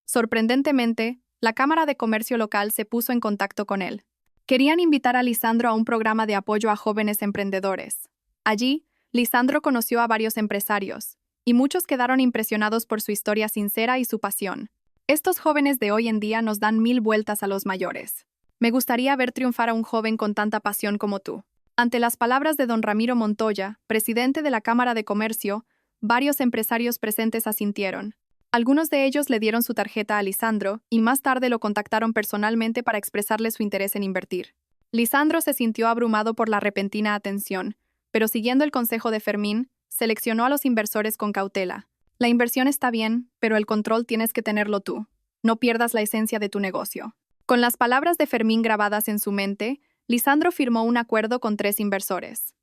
Sorprendentemente, la Cámara de Comercio local se puso en contacto con él. Querían invitar a Lisandro a un programa de apoyo a jóvenes emprendedores. Allí, Lisandro conoció a varios empresarios, y muchos quedaron impresionados por su historia sincera y su pasión. Estos jóvenes de hoy en día nos dan 1000 vueltas a los mayores. Me gustaría ver triunfar a un joven con tanta pasión como tú. Ante las palabras de don Ramiro Montoya, presidente de la Cámara de Comercio, varios empresarios presentes asintieron. Algunos de ellos le dieron su tarjeta a Lisandro y más tarde lo contactaron personalmente para expresarle su interés en invertir. Lisandro se sintió abrumado por la repentina atención, pero siguiendo el consejo de Fermín, seleccionó a los inversores con cautela. La inversión está bien, pero el control tienes que tenerlo tú. No pierdas la esencia de tu negocio. Con las palabras de Fermín grabadas en su mente, Lisandro firmó un acuerdo con 3 inversores.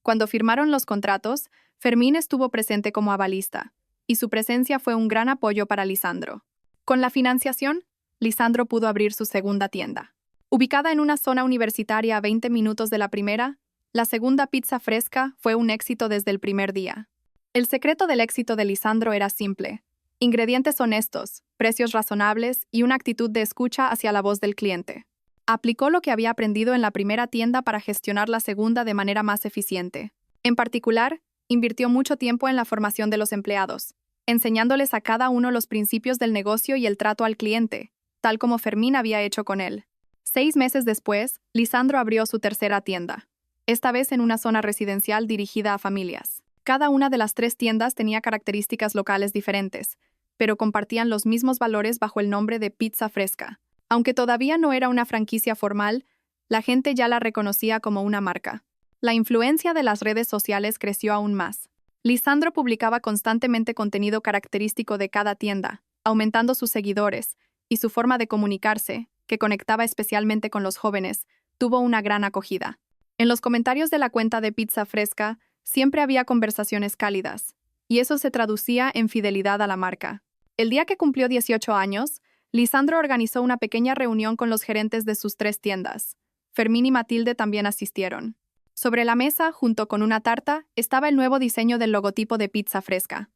Cuando firmaron los contratos, Fermín estuvo presente como avalista, y su presencia fue un gran apoyo para Lisandro. Con la financiación, Lisandro pudo abrir su segunda tienda. Ubicada en una zona universitaria a 20 minutos de la primera, la segunda pizza fresca fue un éxito desde el primer día. El secreto del éxito de Lisandro era simple: ingredientes honestos, precios razonables y una actitud de escucha hacia la voz del cliente. Aplicó lo que había aprendido en la primera tienda para gestionar la segunda de manera más eficiente. En particular, invirtió mucho tiempo en la formación de los empleados, enseñándoles a cada uno los principios del negocio y el trato al cliente, tal como Fermín había hecho con él. 6 meses después, Lisandro abrió su tercera tienda, esta vez en una zona residencial dirigida a familias. Cada una de las 3 tiendas tenía características locales diferentes, pero compartían los mismos valores bajo el nombre de Pizza Fresca. Aunque todavía no era una franquicia formal, la gente ya la reconocía como una marca. La influencia de las redes sociales creció aún más. Lisandro publicaba constantemente contenido característico de cada tienda, aumentando sus seguidores, y su forma de comunicarse, que conectaba especialmente con los jóvenes, tuvo una gran acogida. En los comentarios de la cuenta de Pizza Fresca, siempre había conversaciones cálidas, y eso se traducía en fidelidad a la marca. El día que cumplió 18 años, Lisandro organizó una pequeña reunión con los gerentes de sus 3 tiendas. Fermín y Matilde también asistieron. Sobre la mesa, junto con una tarta, estaba el nuevo diseño del logotipo de Pizza Fresca.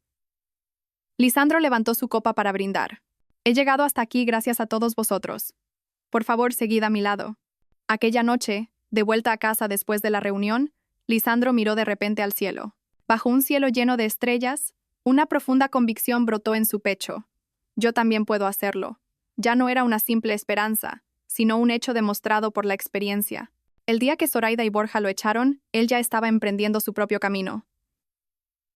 Lisandro levantó su copa para brindar. He llegado hasta aquí gracias a todos vosotros. Por favor, seguid a mi lado. Aquella noche, de vuelta a casa después de la reunión, Lisandro miró de repente al cielo. Bajo un cielo lleno de estrellas, una profunda convicción brotó en su pecho. Yo también puedo hacerlo. Ya no era una simple esperanza, sino un hecho demostrado por la experiencia. El día que Zoraida y Borja lo echaron, él ya estaba emprendiendo su propio camino.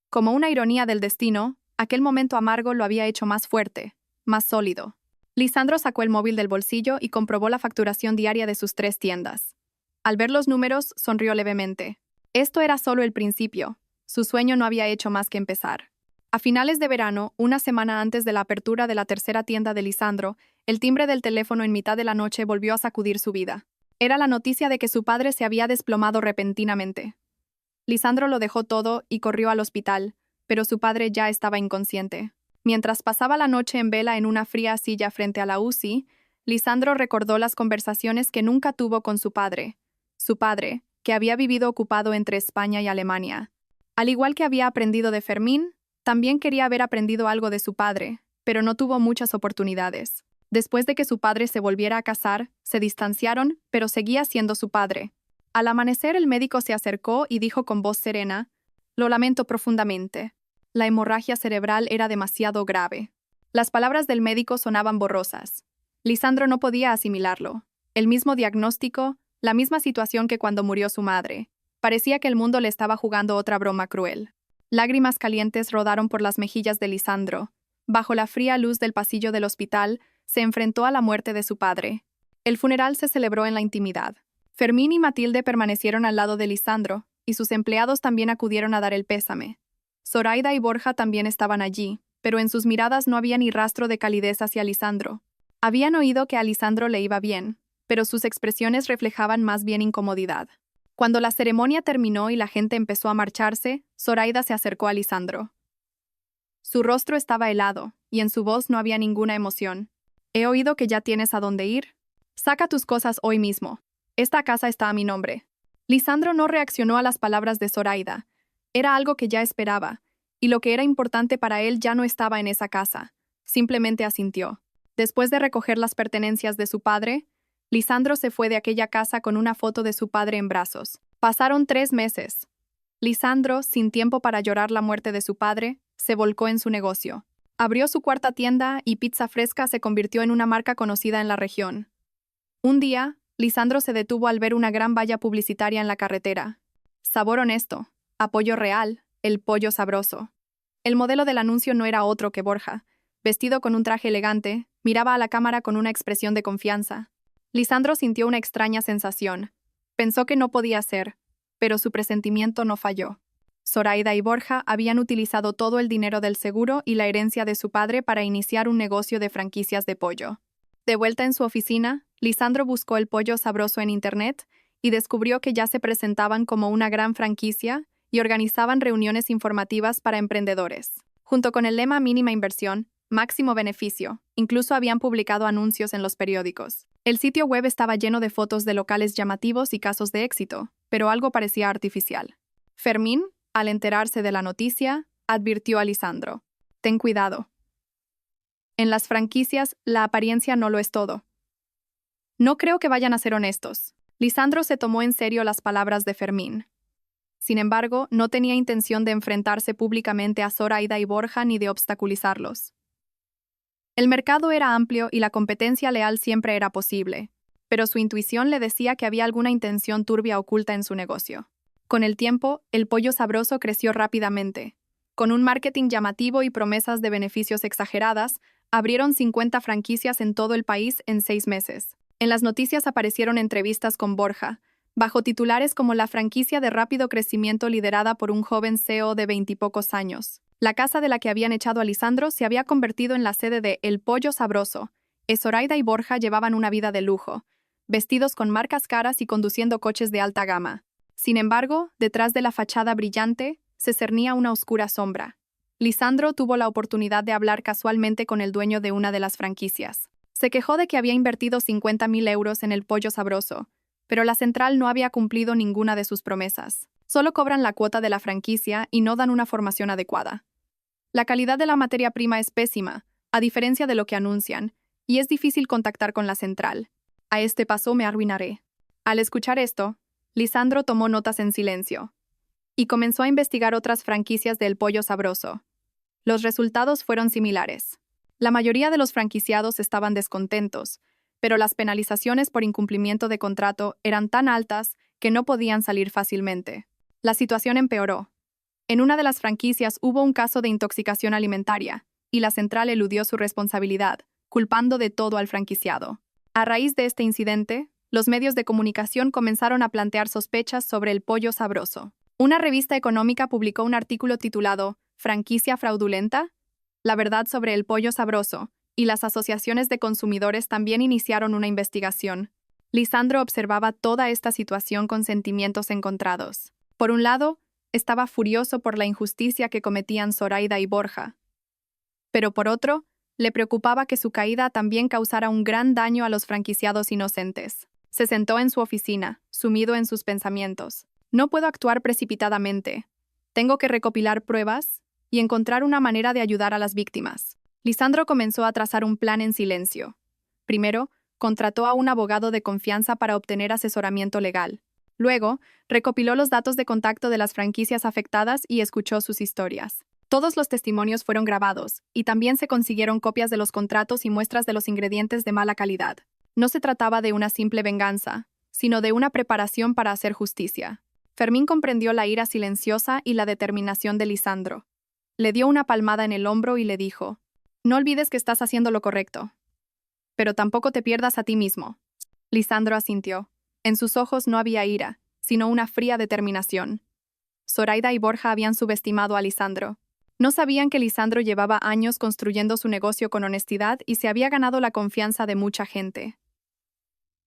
Como una ironía del destino, aquel momento amargo lo había hecho más fuerte, más sólido. Lisandro sacó el móvil del bolsillo y comprobó la facturación diaria de sus 3 tiendas. Al ver los números, sonrió levemente. Esto era solo el principio. Su sueño no había hecho más que empezar. A finales de verano, una semana antes de la apertura de la tercera tienda de Lisandro, el timbre del teléfono en mitad de la noche volvió a sacudir su vida. Era la noticia de que su padre se había desplomado repentinamente. Lisandro lo dejó todo y corrió al hospital, pero su padre ya estaba inconsciente. Mientras pasaba la noche en vela en una fría silla frente a la UCI, Lisandro recordó las conversaciones que nunca tuvo con su padre, que había vivido ocupado entre España y Alemania. Al igual que había aprendido de Fermín, también quería haber aprendido algo de su padre, pero no tuvo muchas oportunidades. Después de que su padre se volviera a casar, se distanciaron, pero seguía siendo su padre. Al amanecer, el médico se acercó y dijo con voz serena: «Lo lamento profundamente. La hemorragia cerebral era demasiado grave». Las palabras del médico sonaban borrosas. Lisandro no podía asimilarlo. El mismo diagnóstico, la misma situación que cuando murió su madre. Parecía que el mundo le estaba jugando otra broma cruel. Lágrimas calientes rodaron por las mejillas de Lisandro. Bajo la fría luz del pasillo del hospital, se enfrentó a la muerte de su padre. El funeral se celebró en la intimidad. Fermín y Matilde permanecieron al lado de Lisandro, y sus empleados también acudieron a dar el pésame. Zoraida y Borja también estaban allí, pero en sus miradas no había ni rastro de calidez hacia Lisandro. Habían oído que a Lisandro le iba bien, pero sus expresiones reflejaban más bien incomodidad. Cuando la ceremonia terminó y la gente empezó a marcharse, Zoraida se acercó a Lisandro. Su rostro estaba helado, y en su voz no había ninguna emoción. «He oído que ya tienes a dónde ir. Saca tus cosas hoy mismo. Esta casa está a mi nombre». Lisandro no reaccionó a las palabras de Zoraida. Era algo que ya esperaba, y lo que era importante para él ya no estaba en esa casa. Simplemente asintió. Después de recoger las pertenencias de su padre, Lisandro se fue de aquella casa con una foto de su padre en brazos. Pasaron 3 meses. Lisandro, sin tiempo para llorar la muerte de su padre, se volcó en su negocio. Abrió su cuarta tienda y Pizza Fresca se convirtió en una marca conocida en la región. Un día, Lisandro se detuvo al ver una gran valla publicitaria en la carretera. Sabor honesto, apoyo real, el pollo sabroso. El modelo del anuncio no era otro que Borja. Vestido con un traje elegante, miraba a la cámara con una expresión de confianza. Lisandro sintió una extraña sensación. Pensó que no podía ser, pero su presentimiento no falló. Zoraida y Borja habían utilizado todo el dinero del seguro y la herencia de su padre para iniciar un negocio de franquicias de pollo. De vuelta en su oficina, Lisandro buscó el pollo sabroso en Internet y descubrió que ya se presentaban como una gran franquicia y organizaban reuniones informativas para emprendedores. Junto con el lema mínima inversión, máximo beneficio, incluso habían publicado anuncios en los periódicos. El sitio web estaba lleno de fotos de locales llamativos y casos de éxito, pero algo parecía artificial. Fermín, al enterarse de la noticia, advirtió a Lisandro: «Ten cuidado. En las franquicias, la apariencia no lo es todo. No creo que vayan a ser honestos». Lisandro se tomó en serio las palabras de Fermín. Sin embargo, no tenía intención de enfrentarse públicamente a Zoraida y Borja ni de obstaculizarlos. El mercado era amplio y la competencia leal siempre era posible, pero su intuición le decía que había alguna intención turbia oculta en su negocio. Con el tiempo, el pollo sabroso creció rápidamente. Con un marketing llamativo y promesas de beneficios exageradas, abrieron 50 franquicias en todo el país en 6 meses. En las noticias aparecieron entrevistas con Borja, bajo titulares como la franquicia de rápido crecimiento liderada por un joven CEO de 20 y pocos años. La casa de la que habían echado a Lisandro se había convertido en la sede de El Pollo Sabroso. Zoraida y Borja llevaban una vida de lujo, vestidos con marcas caras y conduciendo coches de alta gama. Sin embargo, detrás de la fachada brillante, se cernía una oscura sombra. Lisandro tuvo la oportunidad de hablar casualmente con el dueño de una de las franquicias. Se quejó de que había invertido 50.000 euros en el pollo sabroso, pero la central no había cumplido ninguna de sus promesas. Solo cobran la cuota de la franquicia y no dan una formación adecuada. La calidad de la materia prima es pésima, a diferencia de lo que anuncian, y es difícil contactar con la central. A este paso me arruinaré. Al escuchar esto, Lisandro tomó notas en silencio y comenzó a investigar otras franquicias del pollo sabroso. Los resultados fueron similares. La mayoría de los franquiciados estaban descontentos, pero las penalizaciones por incumplimiento de contrato eran tan altas que no podían salir fácilmente. La situación empeoró. En una de las franquicias hubo un caso de intoxicación alimentaria, y la central eludió su responsabilidad, culpando de todo al franquiciado. A raíz de este incidente, los medios de comunicación comenzaron a plantear sospechas sobre el pollo sabroso. Una revista económica publicó un artículo titulado «¿Franquicia fraudulenta? La verdad sobre el pollo sabroso», y las asociaciones de consumidores también iniciaron una investigación. Lisandro observaba toda esta situación con sentimientos encontrados. Por un lado, estaba furioso por la injusticia que cometían Zoraida y Borja. Pero por otro, le preocupaba que su caída también causara un gran daño a los franquiciados inocentes. Se sentó en su oficina, sumido en sus pensamientos. «No puedo actuar precipitadamente. Tengo que recopilar pruebas y encontrar una manera de ayudar a las víctimas». Lisandro comenzó a trazar un plan en silencio. Primero, contrató a un abogado de confianza para obtener asesoramiento legal. Luego, recopiló los datos de contacto de las franquicias afectadas y escuchó sus historias. Todos los testimonios fueron grabados, y también se consiguieron copias de los contratos y muestras de los ingredientes de mala calidad. No se trataba de una simple venganza, sino de una preparación para hacer justicia. Fermín comprendió la ira silenciosa y la determinación de Lisandro. Le dio una palmada en el hombro y le dijo: «No olvides que estás haciendo lo correcto. Pero tampoco te pierdas a ti mismo». Lisandro asintió. En sus ojos no había ira, sino una fría determinación. Zoraida y Borja habían subestimado a Lisandro. No sabían que Lisandro llevaba años construyendo su negocio con honestidad y se había ganado la confianza de mucha gente.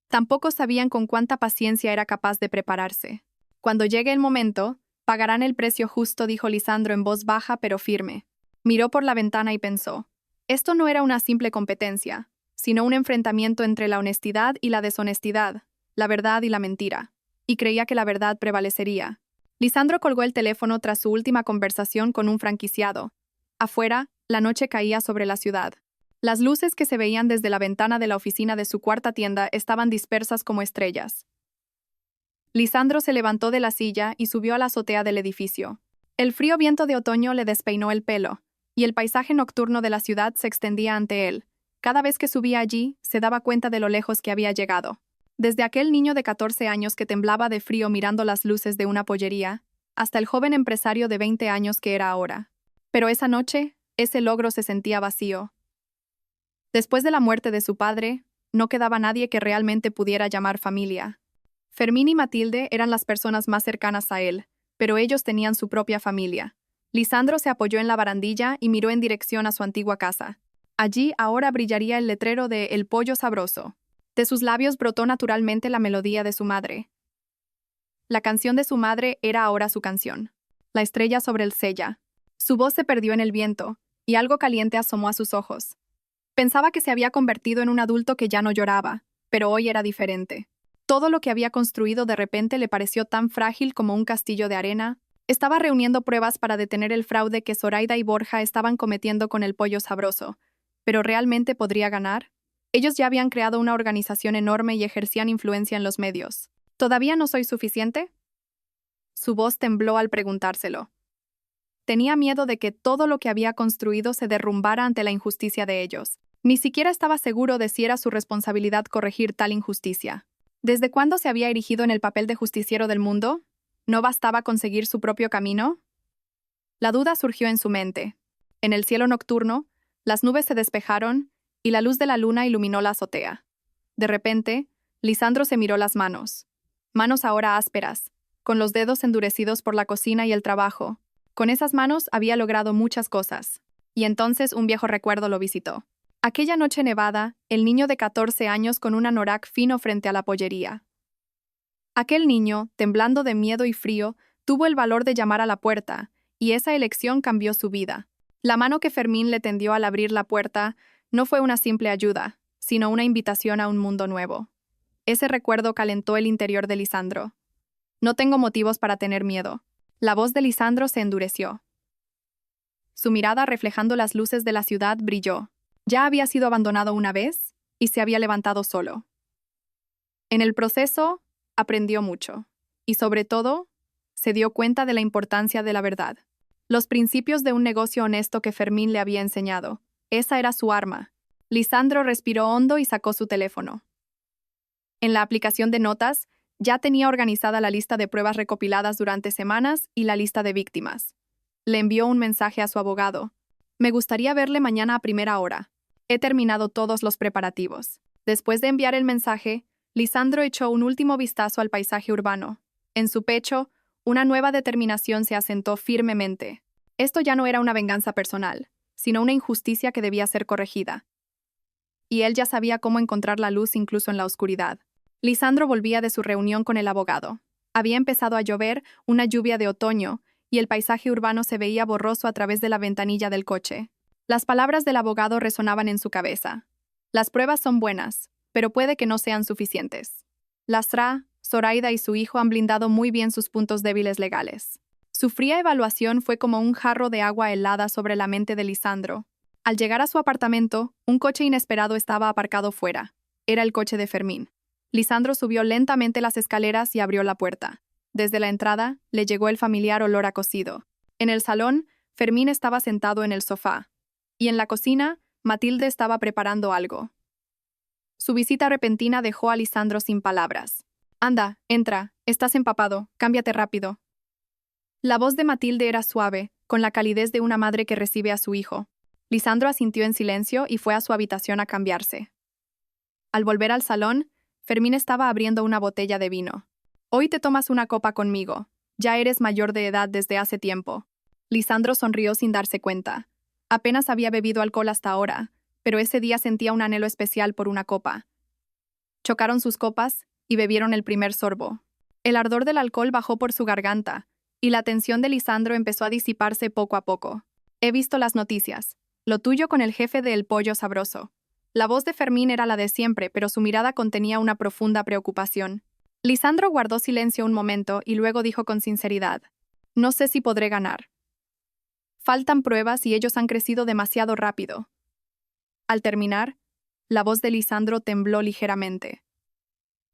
Tampoco sabían con cuánta paciencia era capaz de prepararse. Cuando llegue el momento, pagarán el precio justo, dijo Lisandro en voz baja pero firme. Miró por la ventana y pensó. Esto no era una simple competencia, sino un enfrentamiento entre la honestidad y la deshonestidad, la verdad y la mentira. Y creía que la verdad prevalecería. Lisandro colgó el teléfono tras su última conversación con un franquiciado. Afuera, la noche caía sobre la ciudad. Las luces que se veían desde la ventana de la oficina de su cuarta tienda estaban dispersas como estrellas. Lisandro se levantó de la silla y subió a la azotea del edificio. El frío viento de otoño le despeinó el pelo, y el paisaje nocturno de la ciudad se extendía ante él. Cada vez que subía allí, se daba cuenta de lo lejos que había llegado. Desde aquel niño de 14 años que temblaba de frío mirando las luces de una pollería, hasta el joven empresario de 20 años que era ahora. Pero esa noche, ese logro se sentía vacío. Después de la muerte de su padre, no quedaba nadie que realmente pudiera llamar familia. Fermín y Matilde eran las personas más cercanas a él, pero ellos tenían su propia familia. Lisandro se apoyó en la barandilla y miró en dirección a su antigua casa. Allí ahora brillaría el letrero de El Pollo Sabroso. De sus labios brotó naturalmente la melodía de su madre. La canción de su madre era ahora su canción. La estrella sobre el sella. Su voz se perdió en el viento, y algo caliente asomó a sus ojos. Pensaba que se había convertido en un adulto que ya no lloraba, pero hoy era diferente. Todo lo que había construido de repente le pareció tan frágil como un castillo de arena. Estaba reuniendo pruebas para detener el fraude que Zoraida y Borja estaban cometiendo con el pollo sabroso. ¿Pero realmente podría ganar? Ellos ya habían creado una organización enorme y ejercían influencia en los medios. ¿Todavía no soy suficiente? Su voz tembló al preguntárselo. Tenía miedo de que todo lo que había construido se derrumbara ante la injusticia de ellos. Ni siquiera estaba seguro de si era su responsabilidad corregir tal injusticia. ¿Desde cuándo se había erigido en el papel de justiciero del mundo? ¿No bastaba conseguir su propio camino? La duda surgió en su mente. En el cielo nocturno, las nubes se despejaron y la luz de la luna iluminó la azotea. De repente, Lisandro se miró las manos. Manos ahora ásperas, con los dedos endurecidos por la cocina y el trabajo. Con esas manos había logrado muchas cosas. Y entonces un viejo recuerdo lo visitó. Aquella noche nevada, el niño de 14 años con un anorak fino frente a la pollería. Aquel niño, temblando de miedo y frío, tuvo el valor de llamar a la puerta, y esa elección cambió su vida. La mano que Fermín le tendió al abrir la puerta no fue una simple ayuda, sino una invitación a un mundo nuevo. Ese recuerdo calentó el interior de Lisandro. No tengo motivos para tener miedo. La voz de Lisandro se endureció. Su mirada, reflejando las luces de la ciudad, brilló. Ya había sido abandonado una vez y se había levantado solo. En el proceso, aprendió mucho. Y sobre todo, se dio cuenta de la importancia de la verdad. Los principios de un negocio honesto que Fermín le había enseñado. Esa era su arma. Lisandro respiró hondo y sacó su teléfono. En la aplicación de notas, ya tenía organizada la lista de pruebas recopiladas durante semanas y la lista de víctimas. Le envió un mensaje a su abogado. Me gustaría verle mañana a primera hora. He terminado todos los preparativos. Después de enviar el mensaje, Lisandro echó un último vistazo al paisaje urbano. En su pecho, una nueva determinación se asentó firmemente. Esto ya no era una venganza personal, sino una injusticia que debía ser corregida. Y él ya sabía cómo encontrar la luz incluso en la oscuridad. Lisandro volvía de su reunión con el abogado. Había empezado a llover, una lluvia de otoño, y el paisaje urbano se veía borroso a través de la ventanilla del coche. Las palabras del abogado resonaban en su cabeza. Las pruebas son buenas, pero puede que no sean suficientes. Lastra, Zoraida y su hijo han blindado muy bien sus puntos débiles legales. Su fría evaluación fue como un jarro de agua helada sobre la mente de Lisandro. Al llegar a su apartamento, un coche inesperado estaba aparcado fuera. Era el coche de Fermín. Lisandro subió lentamente las escaleras y abrió la puerta. Desde la entrada, le llegó el familiar olor a cocido. En el salón, Fermín estaba sentado en el sofá. Y en la cocina, Matilde estaba preparando algo. Su visita repentina dejó a Lisandro sin palabras. Anda, entra, estás empapado, cámbiate rápido. La voz de Matilde era suave, con la calidez de una madre que recibe a su hijo. Lisandro asintió en silencio y fue a su habitación a cambiarse. Al volver al salón, Fermín estaba abriendo una botella de vino. Hoy te tomas una copa conmigo. Ya eres mayor de edad desde hace tiempo. Lisandro sonrió sin darse cuenta. Apenas había bebido alcohol hasta ahora, pero ese día sentía un anhelo especial por una copa. Chocaron sus copas y bebieron el primer sorbo. El ardor del alcohol bajó por su garganta, y la tensión de Lisandro empezó a disiparse poco a poco. He visto las noticias. Lo tuyo con el jefe de El Pollo Sabroso. La voz de Fermín era la de siempre, pero su mirada contenía una profunda preocupación. Lisandro guardó silencio un momento y luego dijo con sinceridad: no sé si podré ganar. Faltan pruebas y ellos han crecido demasiado rápido. Al terminar, la voz de Lisandro tembló ligeramente.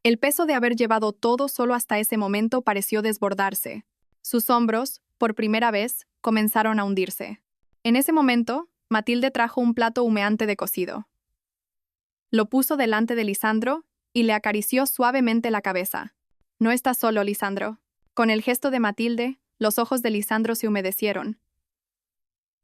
El peso de haber llevado todo solo hasta ese momento pareció desbordarse. Sus hombros, por primera vez, comenzaron a hundirse. En ese momento, Matilde trajo un plato humeante de cocido. Lo puso delante de Lisandro y le acarició suavemente la cabeza. No estás solo, Lisandro. Con el gesto de Matilde, los ojos de Lisandro se humedecieron.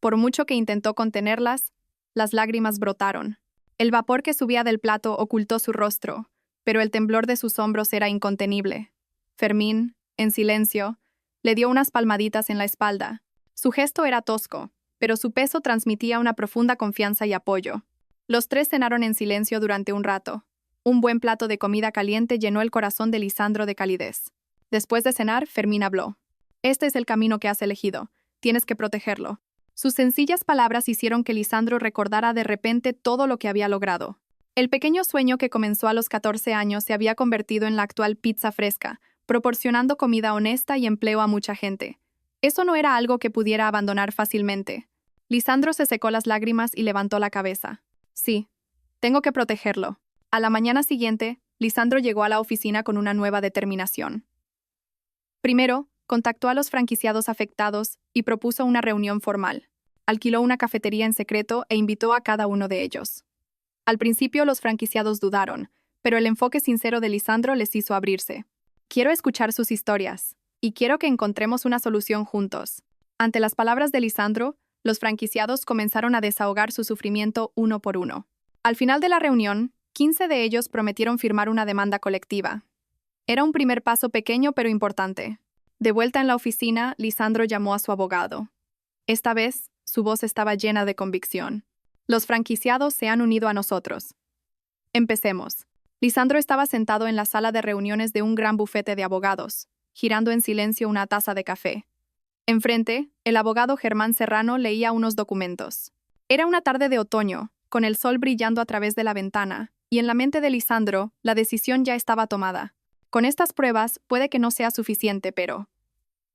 Por mucho que intentó contenerlas, las lágrimas brotaron. El vapor que subía del plato ocultó su rostro, pero el temblor de sus hombros era incontenible. Fermín, en silencio, le dio unas palmaditas en la espalda. Su gesto era tosco, pero su peso transmitía una profunda confianza y apoyo. Los tres cenaron en silencio durante un rato. Un buen plato de comida caliente llenó el corazón de Lisandro de calidez. Después de cenar, Fermín habló. Este es el camino que has elegido. Tienes que protegerlo. Sus sencillas palabras hicieron que Lisandro recordara de repente todo lo que había logrado. El pequeño sueño que comenzó a los 14 años se había convertido en la actual pizza fresca, proporcionando comida honesta y empleo a mucha gente. Eso no era algo que pudiera abandonar fácilmente. Lisandro se secó las lágrimas y levantó la cabeza. Sí, tengo que protegerlo. A la mañana siguiente, Lisandro llegó a la oficina con una nueva determinación. Primero, contactó a los franquiciados afectados y propuso una reunión formal. Alquiló una cafetería en secreto e invitó a cada uno de ellos. Al principio los franquiciados dudaron, pero el enfoque sincero de Lisandro les hizo abrirse. Quiero escuchar sus historias, y quiero que encontremos una solución juntos. Ante las palabras de Lisandro, los franquiciados comenzaron a desahogar su sufrimiento uno por uno. Al final de la reunión, 15 de ellos prometieron firmar una demanda colectiva. Era un primer paso pequeño pero importante. De vuelta en la oficina, Lisandro llamó a su abogado. Esta vez, su voz estaba llena de convicción. Los franquiciados se han unido a nosotros. Empecemos. Lisandro estaba sentado en la sala de reuniones de un gran bufete de abogados, girando en silencio una taza de café. Enfrente, el abogado Germán Serrano leía unos documentos. Era una tarde de otoño, con el sol brillando a través de la ventana, y en la mente de Lisandro, la decisión ya estaba tomada. Con estas pruebas, puede que no sea suficiente, pero...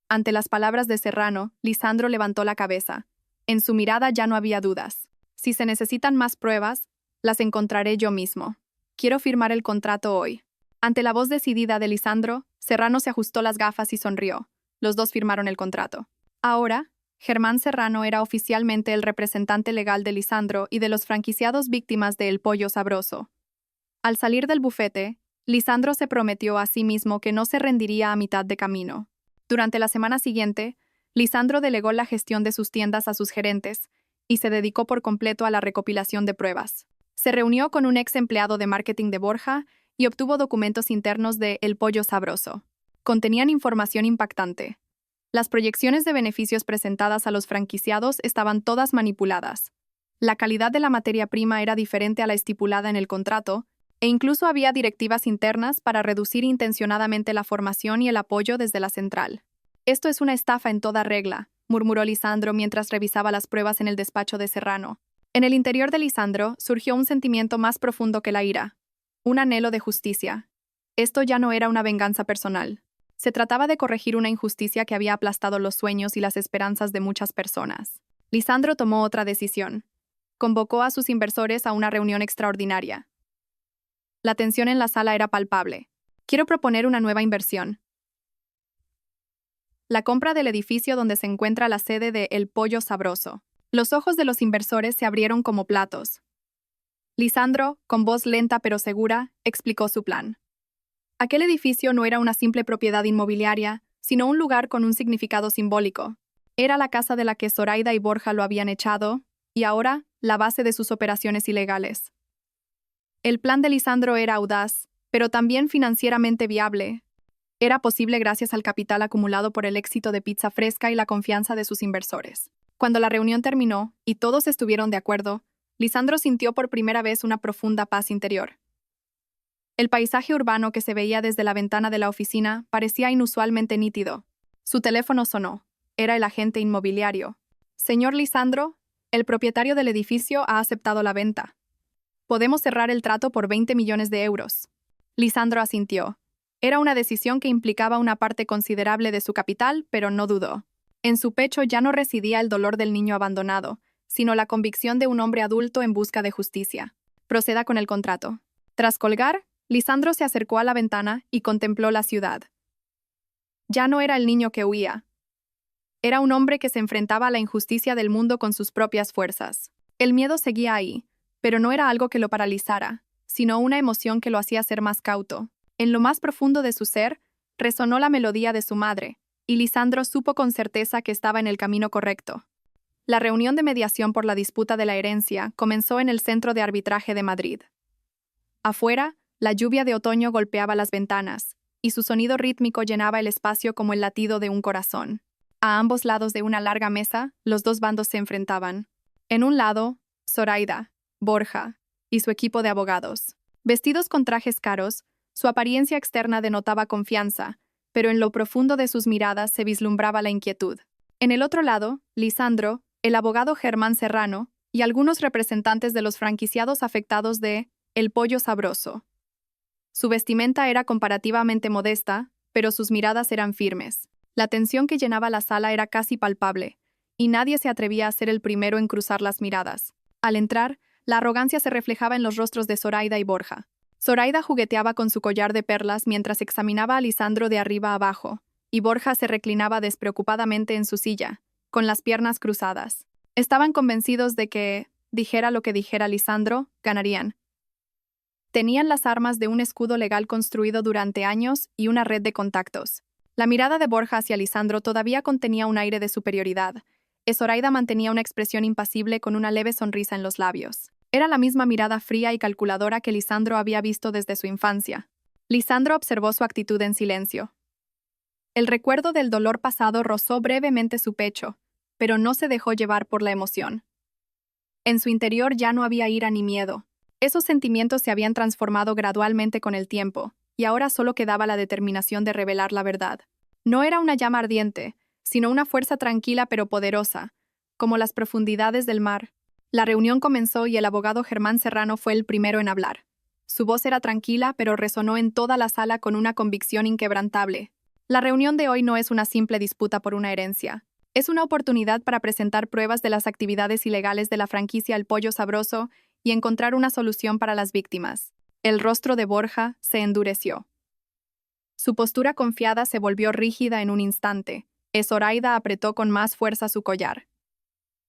Ante las palabras de Serrano, Lisandro levantó la cabeza. En su mirada ya no había dudas. Si se necesitan más pruebas, las encontraré yo mismo. Quiero firmar el contrato hoy. Ante la voz decidida de Lisandro, Serrano se ajustó las gafas y sonrió. Los dos firmaron el contrato. Ahora, Germán Serrano era oficialmente el representante legal de Lisandro y de los franquiciados víctimas de El Pollo Sabroso. Al salir del bufete, Lisandro se prometió a sí mismo que no se rendiría a mitad de camino. Durante la semana siguiente, Lisandro delegó la gestión de sus tiendas a sus gerentes y se dedicó por completo a la recopilación de pruebas. Se reunió con un ex empleado de marketing de Borja y obtuvo documentos internos de El Pollo Sabroso. Contenían información impactante. Las proyecciones de beneficios presentadas a los franquiciados estaban todas manipuladas. La calidad de la materia prima era diferente a la estipulada en el contrato, e incluso había directivas internas para reducir intencionadamente la formación y el apoyo desde la central. Esto es una estafa en toda regla, murmuró Lisandro mientras revisaba las pruebas en el despacho de Serrano. En el interior de Lisandro surgió un sentimiento más profundo que la ira, un anhelo de justicia. Esto ya no era una venganza personal. Se trataba de corregir una injusticia que había aplastado los sueños y las esperanzas de muchas personas. Lisandro tomó otra decisión. Convocó a sus inversores a una reunión extraordinaria. La tensión en la sala era palpable. Quiero proponer una nueva inversión. La compra del edificio donde se encuentra la sede de El Pollo Sabroso. Los ojos de los inversores se abrieron como platos. Lisandro, con voz lenta pero segura, explicó su plan. Aquel edificio no era una simple propiedad inmobiliaria, sino un lugar con un significado simbólico. Era la casa de la que Zoraida y Borja lo habían echado, y ahora, la base de sus operaciones ilegales. El plan de Lisandro era audaz, pero también financieramente viable. Era posible gracias al capital acumulado por el éxito de Pizza Fresca y la confianza de sus inversores. Cuando la reunión terminó y todos estuvieron de acuerdo, Lisandro sintió por primera vez una profunda paz interior. El paisaje urbano que se veía desde la ventana de la oficina parecía inusualmente nítido. Su teléfono sonó. Era el agente inmobiliario. Señor Lisandro, el propietario del edificio ha aceptado la venta. Podemos cerrar el trato por 20 millones de euros. Lisandro asintió. Era una decisión que implicaba una parte considerable de su capital, pero no dudó. En su pecho ya no residía el dolor del niño abandonado, sino la convicción de un hombre adulto en busca de justicia. Proceda con el contrato. Tras colgar, Lisandro se acercó a la ventana y contempló la ciudad. Ya no era el niño que huía. Era un hombre que se enfrentaba a la injusticia del mundo con sus propias fuerzas. El miedo seguía ahí, pero no era algo que lo paralizara, sino una emoción que lo hacía ser más cauto. En lo más profundo de su ser, resonó la melodía de su madre, y Lisandro supo con certeza que estaba en el camino correcto. La reunión de mediación por la disputa de la herencia comenzó en el Centro de Arbitraje de Madrid. Afuera, la lluvia de otoño golpeaba las ventanas, y su sonido rítmico llenaba el espacio como el latido de un corazón. A ambos lados de una larga mesa, los dos bandos se enfrentaban. En un lado, Zoraida, Borja y su equipo de abogados. Vestidos con trajes caros, su apariencia externa denotaba confianza, pero en lo profundo de sus miradas se vislumbraba la inquietud. En el otro lado, Lisandro, el abogado Germán Serrano y algunos representantes de los franquiciados afectados de El Pollo Sabroso. Su vestimenta era comparativamente modesta, pero sus miradas eran firmes. La tensión que llenaba la sala era casi palpable, y nadie se atrevía a ser el primero en cruzar las miradas. Al entrar, la arrogancia se reflejaba en los rostros de Zoraida y Borja. Zoraida jugueteaba con su collar de perlas mientras examinaba a Lisandro de arriba a abajo, y Borja se reclinaba despreocupadamente en su silla, con las piernas cruzadas. Estaban convencidos de que, dijera lo que dijera Lisandro, ganarían. Tenían las armas de un escudo legal construido durante años y una red de contactos. La mirada de Borja hacia Lisandro todavía contenía un aire de superioridad. Zoraida mantenía una expresión impasible con una leve sonrisa en los labios. Era la misma mirada fría y calculadora que Lisandro había visto desde su infancia. Lisandro observó su actitud en silencio. El recuerdo del dolor pasado rozó brevemente su pecho, pero no se dejó llevar por la emoción. En su interior ya no había ira ni miedo. Esos sentimientos se habían transformado gradualmente con el tiempo, y ahora solo quedaba la determinación de revelar la verdad. No era una llama ardiente, sino una fuerza tranquila pero poderosa, como las profundidades del mar. La reunión comenzó y el abogado Germán Serrano fue el primero en hablar. Su voz era tranquila, pero resonó en toda la sala con una convicción inquebrantable. La reunión de hoy no es una simple disputa por una herencia. Es una oportunidad para presentar pruebas de las actividades ilegales de la franquicia El Pollo Sabroso y encontrar una solución para las víctimas. El rostro de Borja se endureció. Su postura confiada se volvió rígida en un instante. Zoraida apretó con más fuerza su collar.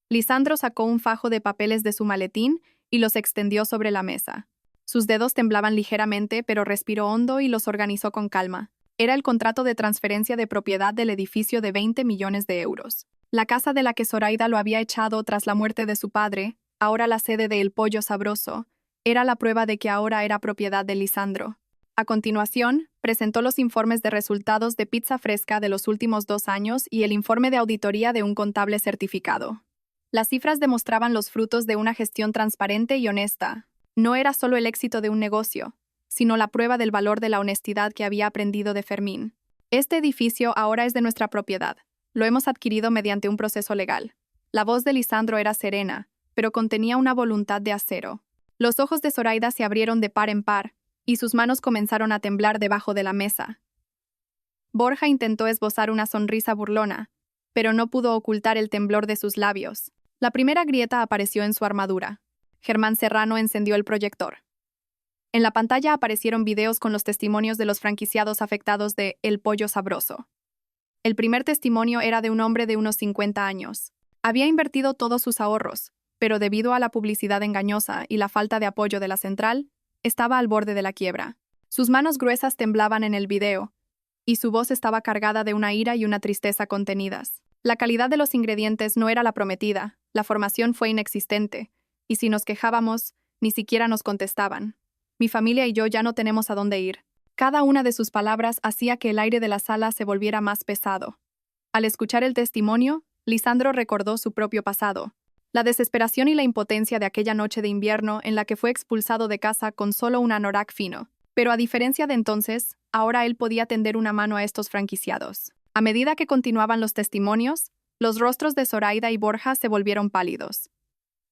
Lisandro sacó un fajo de papeles de su maletín y los extendió sobre la mesa. Sus dedos temblaban ligeramente, pero respiró hondo y los organizó con calma. Era el contrato de transferencia de propiedad del edificio de 20 millones de euros. La casa de la que Zoraida lo había echado tras la muerte de su padre, ahora la sede de El Pollo Sabroso, era la prueba de que ahora era propiedad de Lisandro. A continuación, presentó los informes de resultados de Pizza Fresca de los últimos 2 años y el informe de auditoría de un contable certificado. Las cifras demostraban los frutos de una gestión transparente y honesta. No era solo el éxito de un negocio, sino la prueba del valor de la honestidad que había aprendido de Fermín. Este edificio ahora es de nuestra propiedad. Lo hemos adquirido mediante un proceso legal. La voz de Lisandro era serena, pero contenía una voluntad de acero. Los ojos de Zoraida se abrieron de par en par, y sus manos comenzaron a temblar debajo de la mesa. Borja intentó esbozar una sonrisa burlona, pero no pudo ocultar el temblor de sus labios. La primera grieta apareció en su armadura. Germán Serrano encendió el proyector. En la pantalla aparecieron videos con los testimonios de los franquiciados afectados de El Pollo Sabroso. El primer testimonio era de un hombre de unos 50 años. Había invertido todos sus ahorros, pero debido a la publicidad engañosa y la falta de apoyo de la central, estaba al borde de la quiebra. Sus manos gruesas temblaban en el video, y su voz estaba cargada de una ira y una tristeza contenidas. La calidad de los ingredientes no era la prometida, la formación fue inexistente, y si nos quejábamos, ni siquiera nos contestaban. Mi familia y yo ya no tenemos a dónde ir. Cada una de sus palabras hacía que el aire de la sala se volviera más pesado. Al escuchar el testimonio, Lisandro recordó su propio pasado, la desesperación y la impotencia de aquella noche de invierno en la que fue expulsado de casa con solo un anorak fino. Pero a diferencia de entonces, ahora él podía tender una mano a estos franquiciados. A medida que continuaban los testimonios, los rostros de Zoraida y Borja se volvieron pálidos.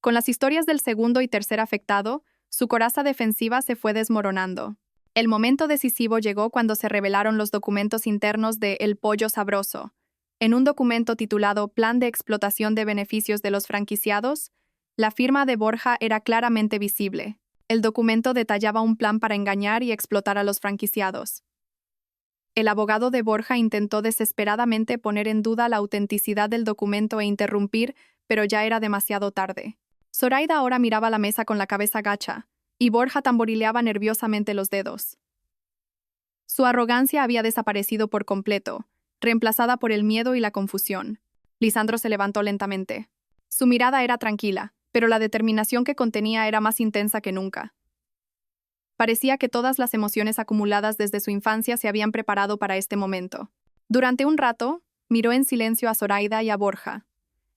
Con las historias del segundo y tercer afectado, su coraza defensiva se fue desmoronando. El momento decisivo llegó cuando se revelaron los documentos internos de El Pollo Sabroso. En un documento titulado Plan de explotación de beneficios de los franquiciados, la firma de Borja era claramente visible. El documento detallaba un plan para engañar y explotar a los franquiciados. El abogado de Borja intentó desesperadamente poner en duda la autenticidad del documento e interrumpir, pero ya era demasiado tarde. Zoraida ahora miraba la mesa con la cabeza gacha, y Borja tamborileaba nerviosamente los dedos. Su arrogancia había desaparecido por completo, reemplazada por el miedo y la confusión. Lisandro se levantó lentamente. Su mirada era tranquila, pero la determinación que contenía era más intensa que nunca. Parecía que todas las emociones acumuladas desde su infancia se habían preparado para este momento. Durante un rato, miró en silencio a Zoraida y a Borja.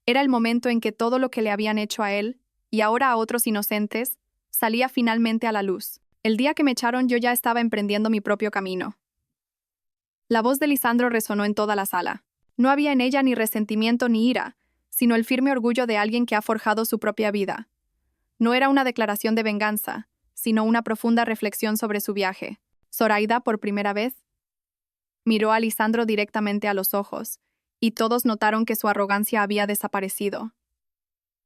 Era el momento en que todo lo que le habían hecho a él, y ahora a otros inocentes, salía finalmente a la luz. El día que me echaron yo ya estaba emprendiendo mi propio camino. La voz de Lisandro resonó en toda la sala. No había en ella ni resentimiento ni ira, sino el firme orgullo de alguien que ha forjado su propia vida. No era una declaración de venganza, sino una profunda reflexión sobre su viaje. Zoraida, por primera vez, miró a Lisandro directamente a los ojos, y todos notaron que su arrogancia había desaparecido.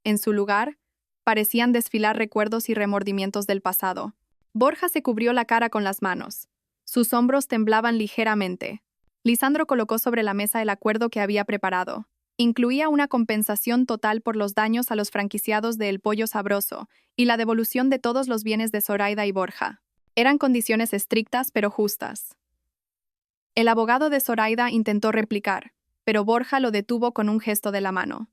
En su lugar, parecían desfilar recuerdos y remordimientos del pasado. Borja se cubrió la cara con las manos. Sus hombros temblaban ligeramente. Lisandro colocó sobre la mesa el acuerdo que había preparado. Incluía una compensación total por los daños a los franquiciados de El Pollo Sabroso y la devolución de todos los bienes de Zoraida y Borja. Eran condiciones estrictas pero justas. El abogado de Zoraida intentó replicar, pero Borja lo detuvo con un gesto de la mano.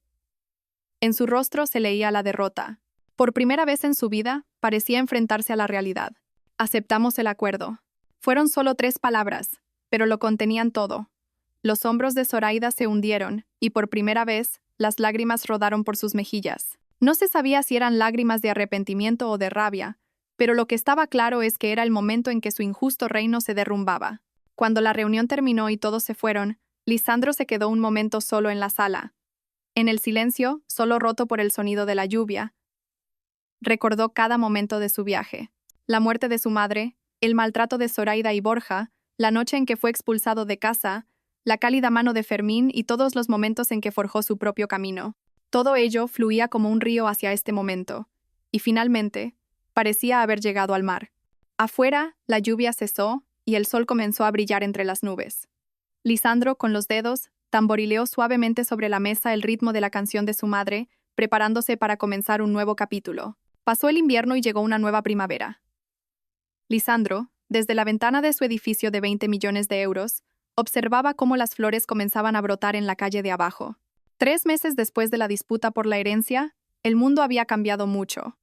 En su rostro se leía la derrota. Por primera vez en su vida, parecía enfrentarse a la realidad. Aceptamos el acuerdo. Fueron solo 3 palabras, pero lo contenían todo. Los hombros de Zoraida se hundieron, y por primera vez, las lágrimas rodaron por sus mejillas. No se sabía si eran lágrimas de arrepentimiento o de rabia, pero lo que estaba claro es que era el momento en que su injusto reino se derrumbaba. Cuando la reunión terminó y todos se fueron, Lisandro se quedó un momento solo en la sala. En el silencio, solo roto por el sonido de la lluvia, recordó cada momento de su viaje. La muerte de su madre, el maltrato de Zoraida y Borja, la noche en que fue expulsado de casa, la cálida mano de Fermín y todos los momentos en que forjó su propio camino. Todo ello fluía como un río hacia este momento, y finalmente, parecía haber llegado al mar. Afuera, la lluvia cesó y el sol comenzó a brillar entre las nubes. Lisandro, con los dedos, tamborileó suavemente sobre la mesa el ritmo de la canción de su madre, preparándose para comenzar un nuevo capítulo. Pasó el invierno y llegó una nueva primavera. Lisandro, desde la ventana de su edificio de 20 millones de euros, observaba cómo las flores comenzaban a brotar en la calle de abajo. 3 meses después de la disputa por la herencia, el mundo había cambiado mucho.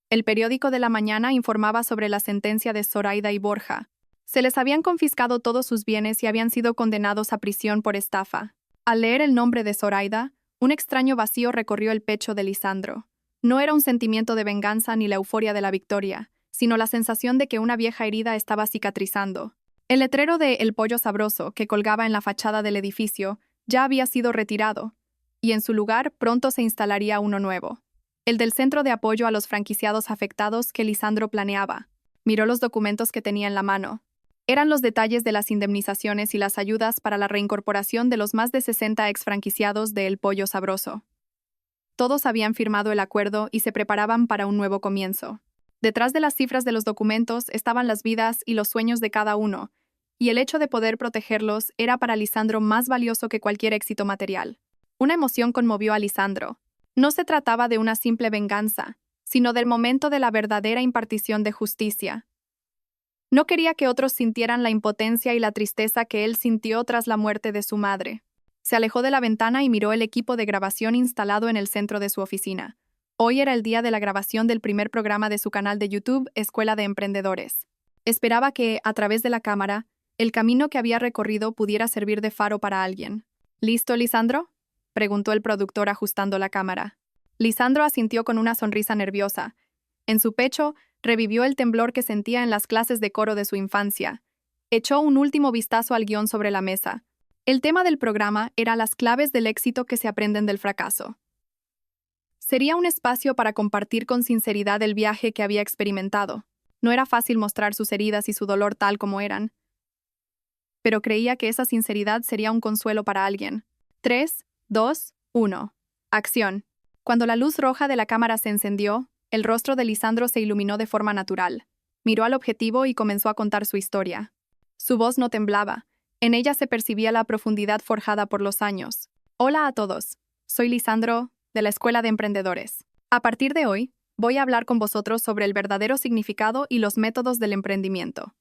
El periódico de la mañana informaba sobre la sentencia de Zoraida y Borja. Se les habían confiscado todos sus bienes y habían sido condenados a prisión por estafa. Al leer el nombre de Zoraida, un extraño vacío recorrió el pecho de Lisandro. No era un sentimiento de venganza ni la euforia de la victoria, sino la sensación de que una vieja herida estaba cicatrizando. El letrero de El Pollo Sabroso, que colgaba en la fachada del edificio, ya había sido retirado, y en su lugar pronto se instalaría uno nuevo. El del Centro de Apoyo a los Franquiciados Afectados que Lisandro planeaba. Miró los documentos que tenía en la mano. Eran los detalles de las indemnizaciones y las ayudas para la reincorporación de los más de 60 exfranquiciados de El Pollo Sabroso. Todos habían firmado el acuerdo y se preparaban para un nuevo comienzo. Detrás de las cifras de los documentos estaban las vidas y los sueños de cada uno, y el hecho de poder protegerlos era para Lisandro más valioso que cualquier éxito material. Una emoción conmovió a Lisandro. No se trataba de una simple venganza, sino del momento de la verdadera impartición de justicia. No quería que otros sintieran la impotencia y la tristeza que él sintió tras la muerte de su madre. Se alejó de la ventana y miró el equipo de grabación instalado en el centro de su oficina. Hoy era el día de la grabación del primer programa de su canal de YouTube, Escuela de Emprendedores. Esperaba que, a través de la cámara, el camino que había recorrido pudiera servir de faro para alguien. ¿Listo, Lisandro?, preguntó el productor ajustando la cámara. Lisandro asintió con una sonrisa nerviosa. En su pecho, revivió el temblor que sentía en las clases de coro de su infancia. Echó un último vistazo al guión sobre la mesa. El tema del programa era las claves del éxito que se aprenden del fracaso. Sería un espacio para compartir con sinceridad el viaje que había experimentado. No era fácil mostrar sus heridas y su dolor tal como eran, pero creía que esa sinceridad sería un consuelo para alguien. 3, 2, 1. Acción. Cuando la luz roja de la cámara se encendió, el rostro de Lisandro se iluminó de forma natural. Miró al objetivo y comenzó a contar su historia. Su voz no temblaba. En ella se percibía la profundidad forjada por los años. Hola a todos. Soy Lisandro, de la Escuela de Emprendedores. A partir de hoy, voy a hablar con vosotros sobre el verdadero significado y los métodos del emprendimiento.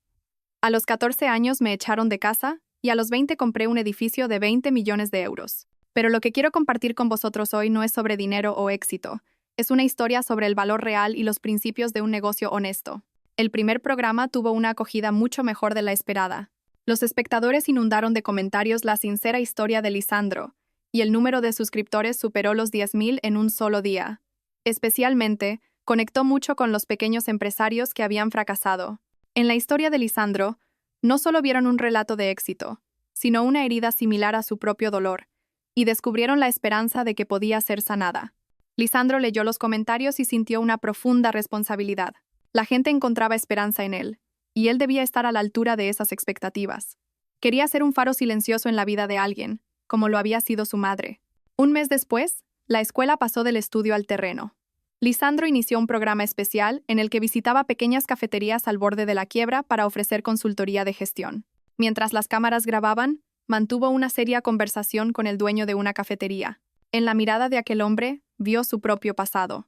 A los 14 años me echaron de casa y a los 20 compré un edificio de 20 millones de euros. Pero lo que quiero compartir con vosotros hoy no es sobre dinero o éxito. Es una historia sobre el valor real y los principios de un negocio honesto. El primer programa tuvo una acogida mucho mejor de la esperada. Los espectadores inundaron de comentarios la sincera historia de Lisandro, y el número de suscriptores superó los 10.000 en un solo día. Especialmente, conectó mucho con los pequeños empresarios que habían fracasado. En la historia de Lisandro, no solo vieron un relato de éxito, sino una herida similar a su propio dolor, y descubrieron la esperanza de que podía ser sanada. Lisandro leyó los comentarios y sintió una profunda responsabilidad. La gente encontraba esperanza en él, y él debía estar a la altura de esas expectativas. Quería ser un faro silencioso en la vida de alguien, como lo había sido su madre. Un mes después, la escuela pasó del estudio al terreno. Lisandro inició un programa especial en el que visitaba pequeñas cafeterías al borde de la quiebra para ofrecer consultoría de gestión. Mientras las cámaras grababan, mantuvo una seria conversación con el dueño de una cafetería. En la mirada de aquel hombre, vio su propio pasado.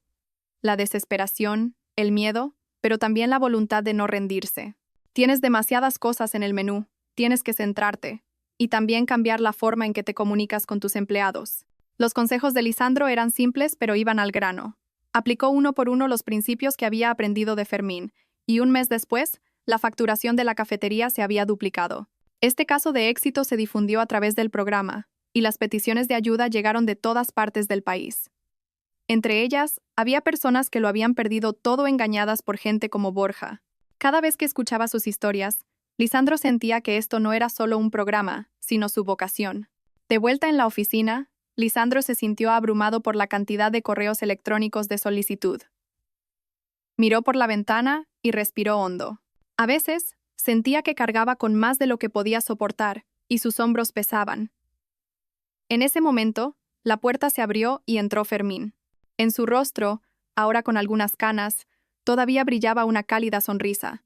La desesperación, el miedo, pero también la voluntad de no rendirse. Tienes demasiadas cosas en el menú, tienes que centrarte, y también cambiar la forma en que te comunicas con tus empleados. Los consejos de Lisandro eran simples, pero iban al grano. Aplicó uno por uno los principios que había aprendido de Fermín, y un mes después, la facturación de la cafetería se había duplicado. Este caso de éxito se difundió a través del programa, y las peticiones de ayuda llegaron de todas partes del país. Entre ellas, había personas que lo habían perdido todo engañadas por gente como Borja. Cada vez que escuchaba sus historias, Lisandro sentía que esto no era solo un programa, sino su vocación. De vuelta en la oficina, Lisandro se sintió abrumado por la cantidad de correos electrónicos de solicitud. Miró por la ventana y respiró hondo. A veces, sentía que cargaba con más de lo que podía soportar, y sus hombros pesaban. En ese momento, la puerta se abrió y entró Fermín. En su rostro, ahora con algunas canas, todavía brillaba una cálida sonrisa.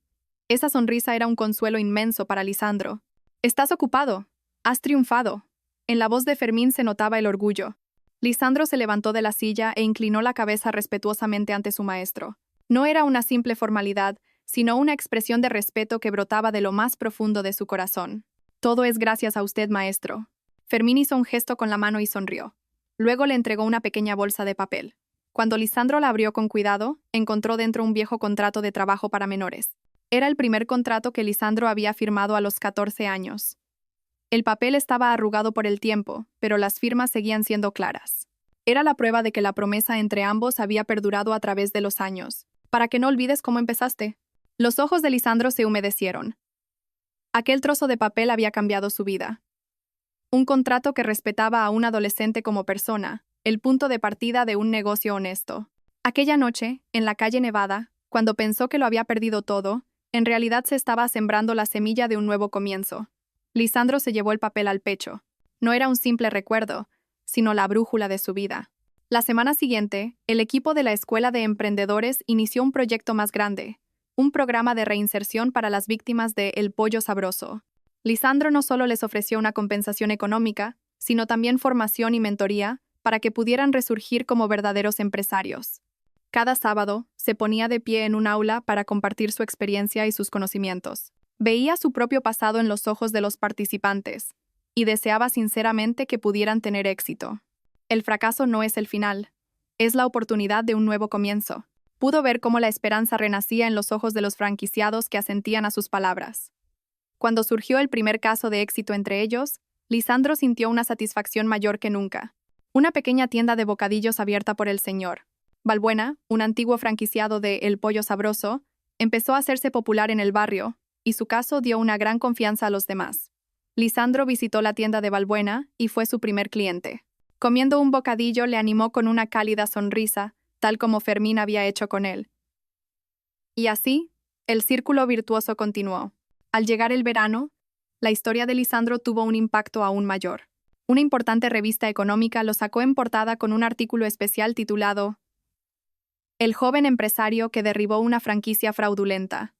Esa sonrisa era un consuelo inmenso para Lisandro. «Estás ocupado. Has triunfado». En la voz de Fermín se notaba el orgullo. Lisandro se levantó de la silla e inclinó la cabeza respetuosamente ante su maestro. No era una simple formalidad, sino una expresión de respeto que brotaba de lo más profundo de su corazón. «Todo es gracias a usted, maestro». Fermín hizo un gesto con la mano y sonrió. Luego le entregó una pequeña bolsa de papel. Cuando Lisandro la abrió con cuidado, encontró dentro un viejo contrato de trabajo para menores. Era el primer contrato que Lisandro había firmado a los 14 años. El papel estaba arrugado por el tiempo, pero las firmas seguían siendo claras. Era la prueba de que la promesa entre ambos había perdurado a través de los años. «Para que no olvides cómo empezaste». Los ojos de Lisandro se humedecieron. Aquel trozo de papel había cambiado su vida. Un contrato que respetaba a un adolescente como persona, el punto de partida de un negocio honesto. Aquella noche, en la calle Nevada, cuando pensó que lo había perdido todo, en realidad se estaba sembrando la semilla de un nuevo comienzo. Lisandro se llevó el papel al pecho. No era un simple recuerdo, sino la brújula de su vida. La semana siguiente, el equipo de la Escuela de Emprendedores inició un proyecto más grande, un programa de reinserción para las víctimas de El Pollo Sabroso. Lisandro no solo les ofreció una compensación económica, sino también formación y mentoría para que pudieran resurgir como verdaderos empresarios. Cada sábado, se ponía de pie en un aula para compartir su experiencia y sus conocimientos. Veía su propio pasado en los ojos de los participantes y deseaba sinceramente que pudieran tener éxito. El fracaso no es el final, Es la oportunidad de un nuevo comienzo. Pudo ver cómo la esperanza renacía en los ojos de los franquiciados que asentían a sus palabras. Cuando surgió el primer caso de éxito entre ellos, Lisandro sintió una satisfacción mayor que nunca. Una pequeña tienda de bocadillos abierta por el señor Balbuena, un antiguo franquiciado de El Pollo Sabroso, empezó a hacerse popular en el barrio, y su caso dio una gran confianza a los demás. Lisandro visitó la tienda de Balbuena y fue su primer cliente. Comiendo un bocadillo le animó con una cálida sonrisa, tal como Fermín había hecho con él. Y así, el círculo virtuoso continuó. Al llegar el verano, la historia de Lisandro tuvo un impacto aún mayor. Una importante revista económica lo sacó en portada con un artículo especial titulado El joven empresario que derribó una franquicia fraudulenta.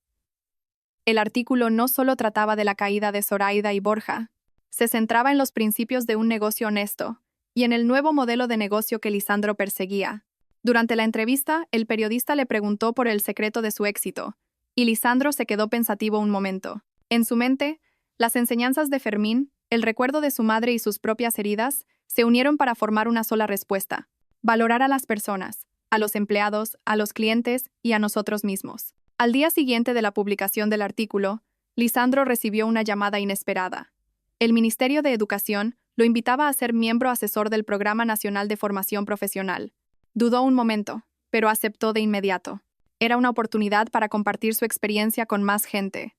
El artículo no solo trataba de la caída de Zoraida y Borja, se centraba en los principios de un negocio honesto y en el nuevo modelo de negocio que Lisandro perseguía. Durante la entrevista, el periodista le preguntó por el secreto de su éxito, y Lisandro se quedó pensativo un momento. En su mente, las enseñanzas de Fermín, el recuerdo de su madre y sus propias heridas se unieron para formar una sola respuesta: valorar a las personas, a los empleados, a los clientes y a nosotros mismos. Al día siguiente de la publicación del artículo, Lisandro recibió una llamada inesperada. El Ministerio de Educación lo invitaba a ser miembro asesor del Programa Nacional de Formación Profesional. Dudó un momento, pero aceptó de inmediato. Era una oportunidad para compartir su experiencia con más gente.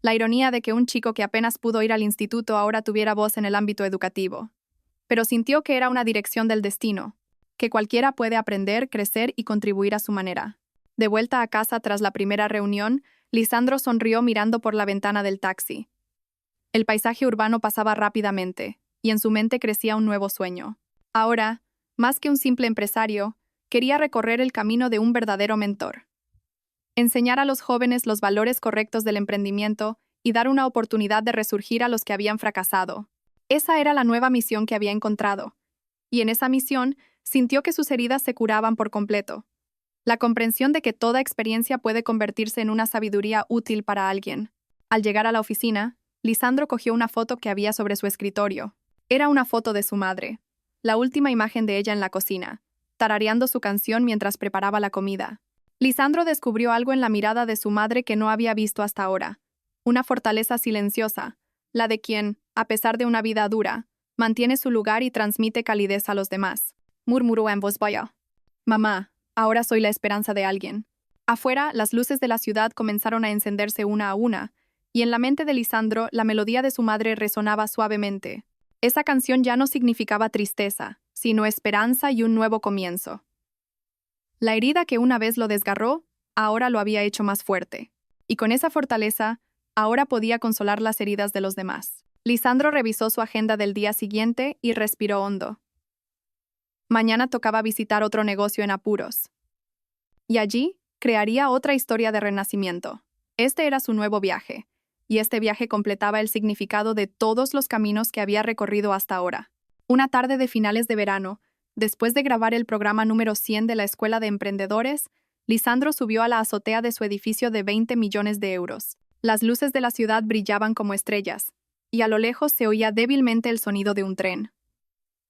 La ironía de que un chico que apenas pudo ir al instituto ahora tuviera voz en el ámbito educativo. Pero sintió que era una dirección del destino, que cualquiera puede aprender, crecer y contribuir a su manera. De vuelta a casa tras la primera reunión, Lisandro sonrió mirando por la ventana del taxi. El paisaje urbano pasaba rápidamente, y en su mente crecía un nuevo sueño. Ahora, más que un simple empresario, quería recorrer el camino de un verdadero mentor. Enseñar a los jóvenes los valores correctos del emprendimiento y dar una oportunidad de resurgir a los que habían fracasado. Esa era la nueva misión que había encontrado. Y en esa misión, sintió que sus heridas se curaban por completo. La comprensión de que toda experiencia puede convertirse en una sabiduría útil para alguien. Al llegar a la oficina, Lisandro cogió una foto que había sobre su escritorio. Era una foto de su madre, la última imagen de ella en la cocina, tarareando su canción mientras preparaba la comida. Lisandro descubrió algo en la mirada de su madre que no había visto hasta ahora. Una fortaleza silenciosa, la de quien, a pesar de una vida dura, mantiene su lugar y transmite calidez a los demás. Murmuró en voz baja. Mamá, ahora soy la esperanza de alguien. Afuera, las luces de la ciudad comenzaron a encenderse una a una, y en la mente de Lisandro la melodía de su madre resonaba suavemente. Esa canción ya no significaba tristeza, sino esperanza y un nuevo comienzo. La herida que una vez lo desgarró, ahora lo había hecho más fuerte. Y con esa fortaleza, ahora podía consolar las heridas de los demás. Lisandro revisó su agenda del día siguiente y respiró hondo. Mañana tocaba visitar otro negocio en apuros. Y allí, crearía otra historia de renacimiento. Este era su nuevo viaje, y este viaje completaba el significado de todos los caminos que había recorrido hasta ahora. Una tarde de finales de verano, después de grabar el programa número 100 de la Escuela de Emprendedores, Lisandro subió a la azotea de su edificio de 20 millones de euros. Las luces de la ciudad brillaban como estrellas, y a lo lejos se oía débilmente el sonido de un tren.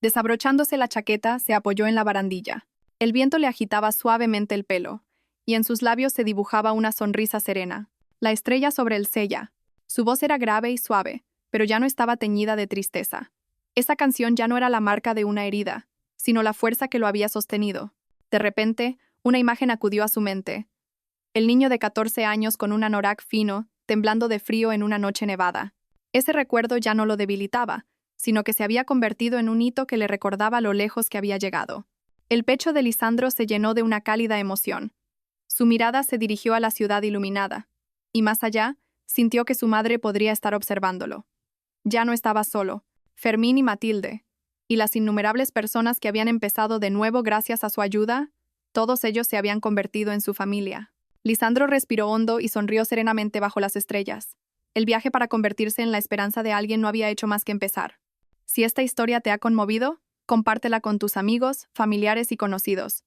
Desabrochándose la chaqueta, se apoyó en la barandilla. El viento le agitaba suavemente el pelo, y en sus labios se dibujaba una sonrisa serena. La estrella sobre el sella. Su voz era grave y suave, pero ya no estaba teñida de tristeza. Esa canción ya no era la marca de una herida, sino la fuerza que lo había sostenido. De repente, una imagen acudió a su mente. El niño de 14 años con un anorak fino, temblando de frío en una noche nevada. Ese recuerdo ya no lo debilitaba, sino que se había convertido en un hito que le recordaba lo lejos que había llegado. El pecho de Lisandro se llenó de una cálida emoción. Su mirada se dirigió a la ciudad iluminada, y más allá, sintió que su madre podría estar observándolo. Ya no estaba solo. Fermín y Matilde, y las innumerables personas que habían empezado de nuevo gracias a su ayuda, todos ellos se habían convertido en su familia. Lisandro respiró hondo y sonrió serenamente bajo las estrellas. El viaje para convertirse en la esperanza de alguien no había hecho más que empezar. Si esta historia te ha conmovido, compártela con tus amigos, familiares y conocidos.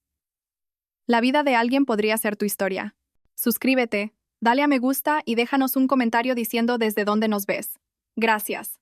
La vida de alguien podría ser tu historia. Suscríbete, dale a me gusta y déjanos un comentario diciendo desde dónde nos ves. Gracias.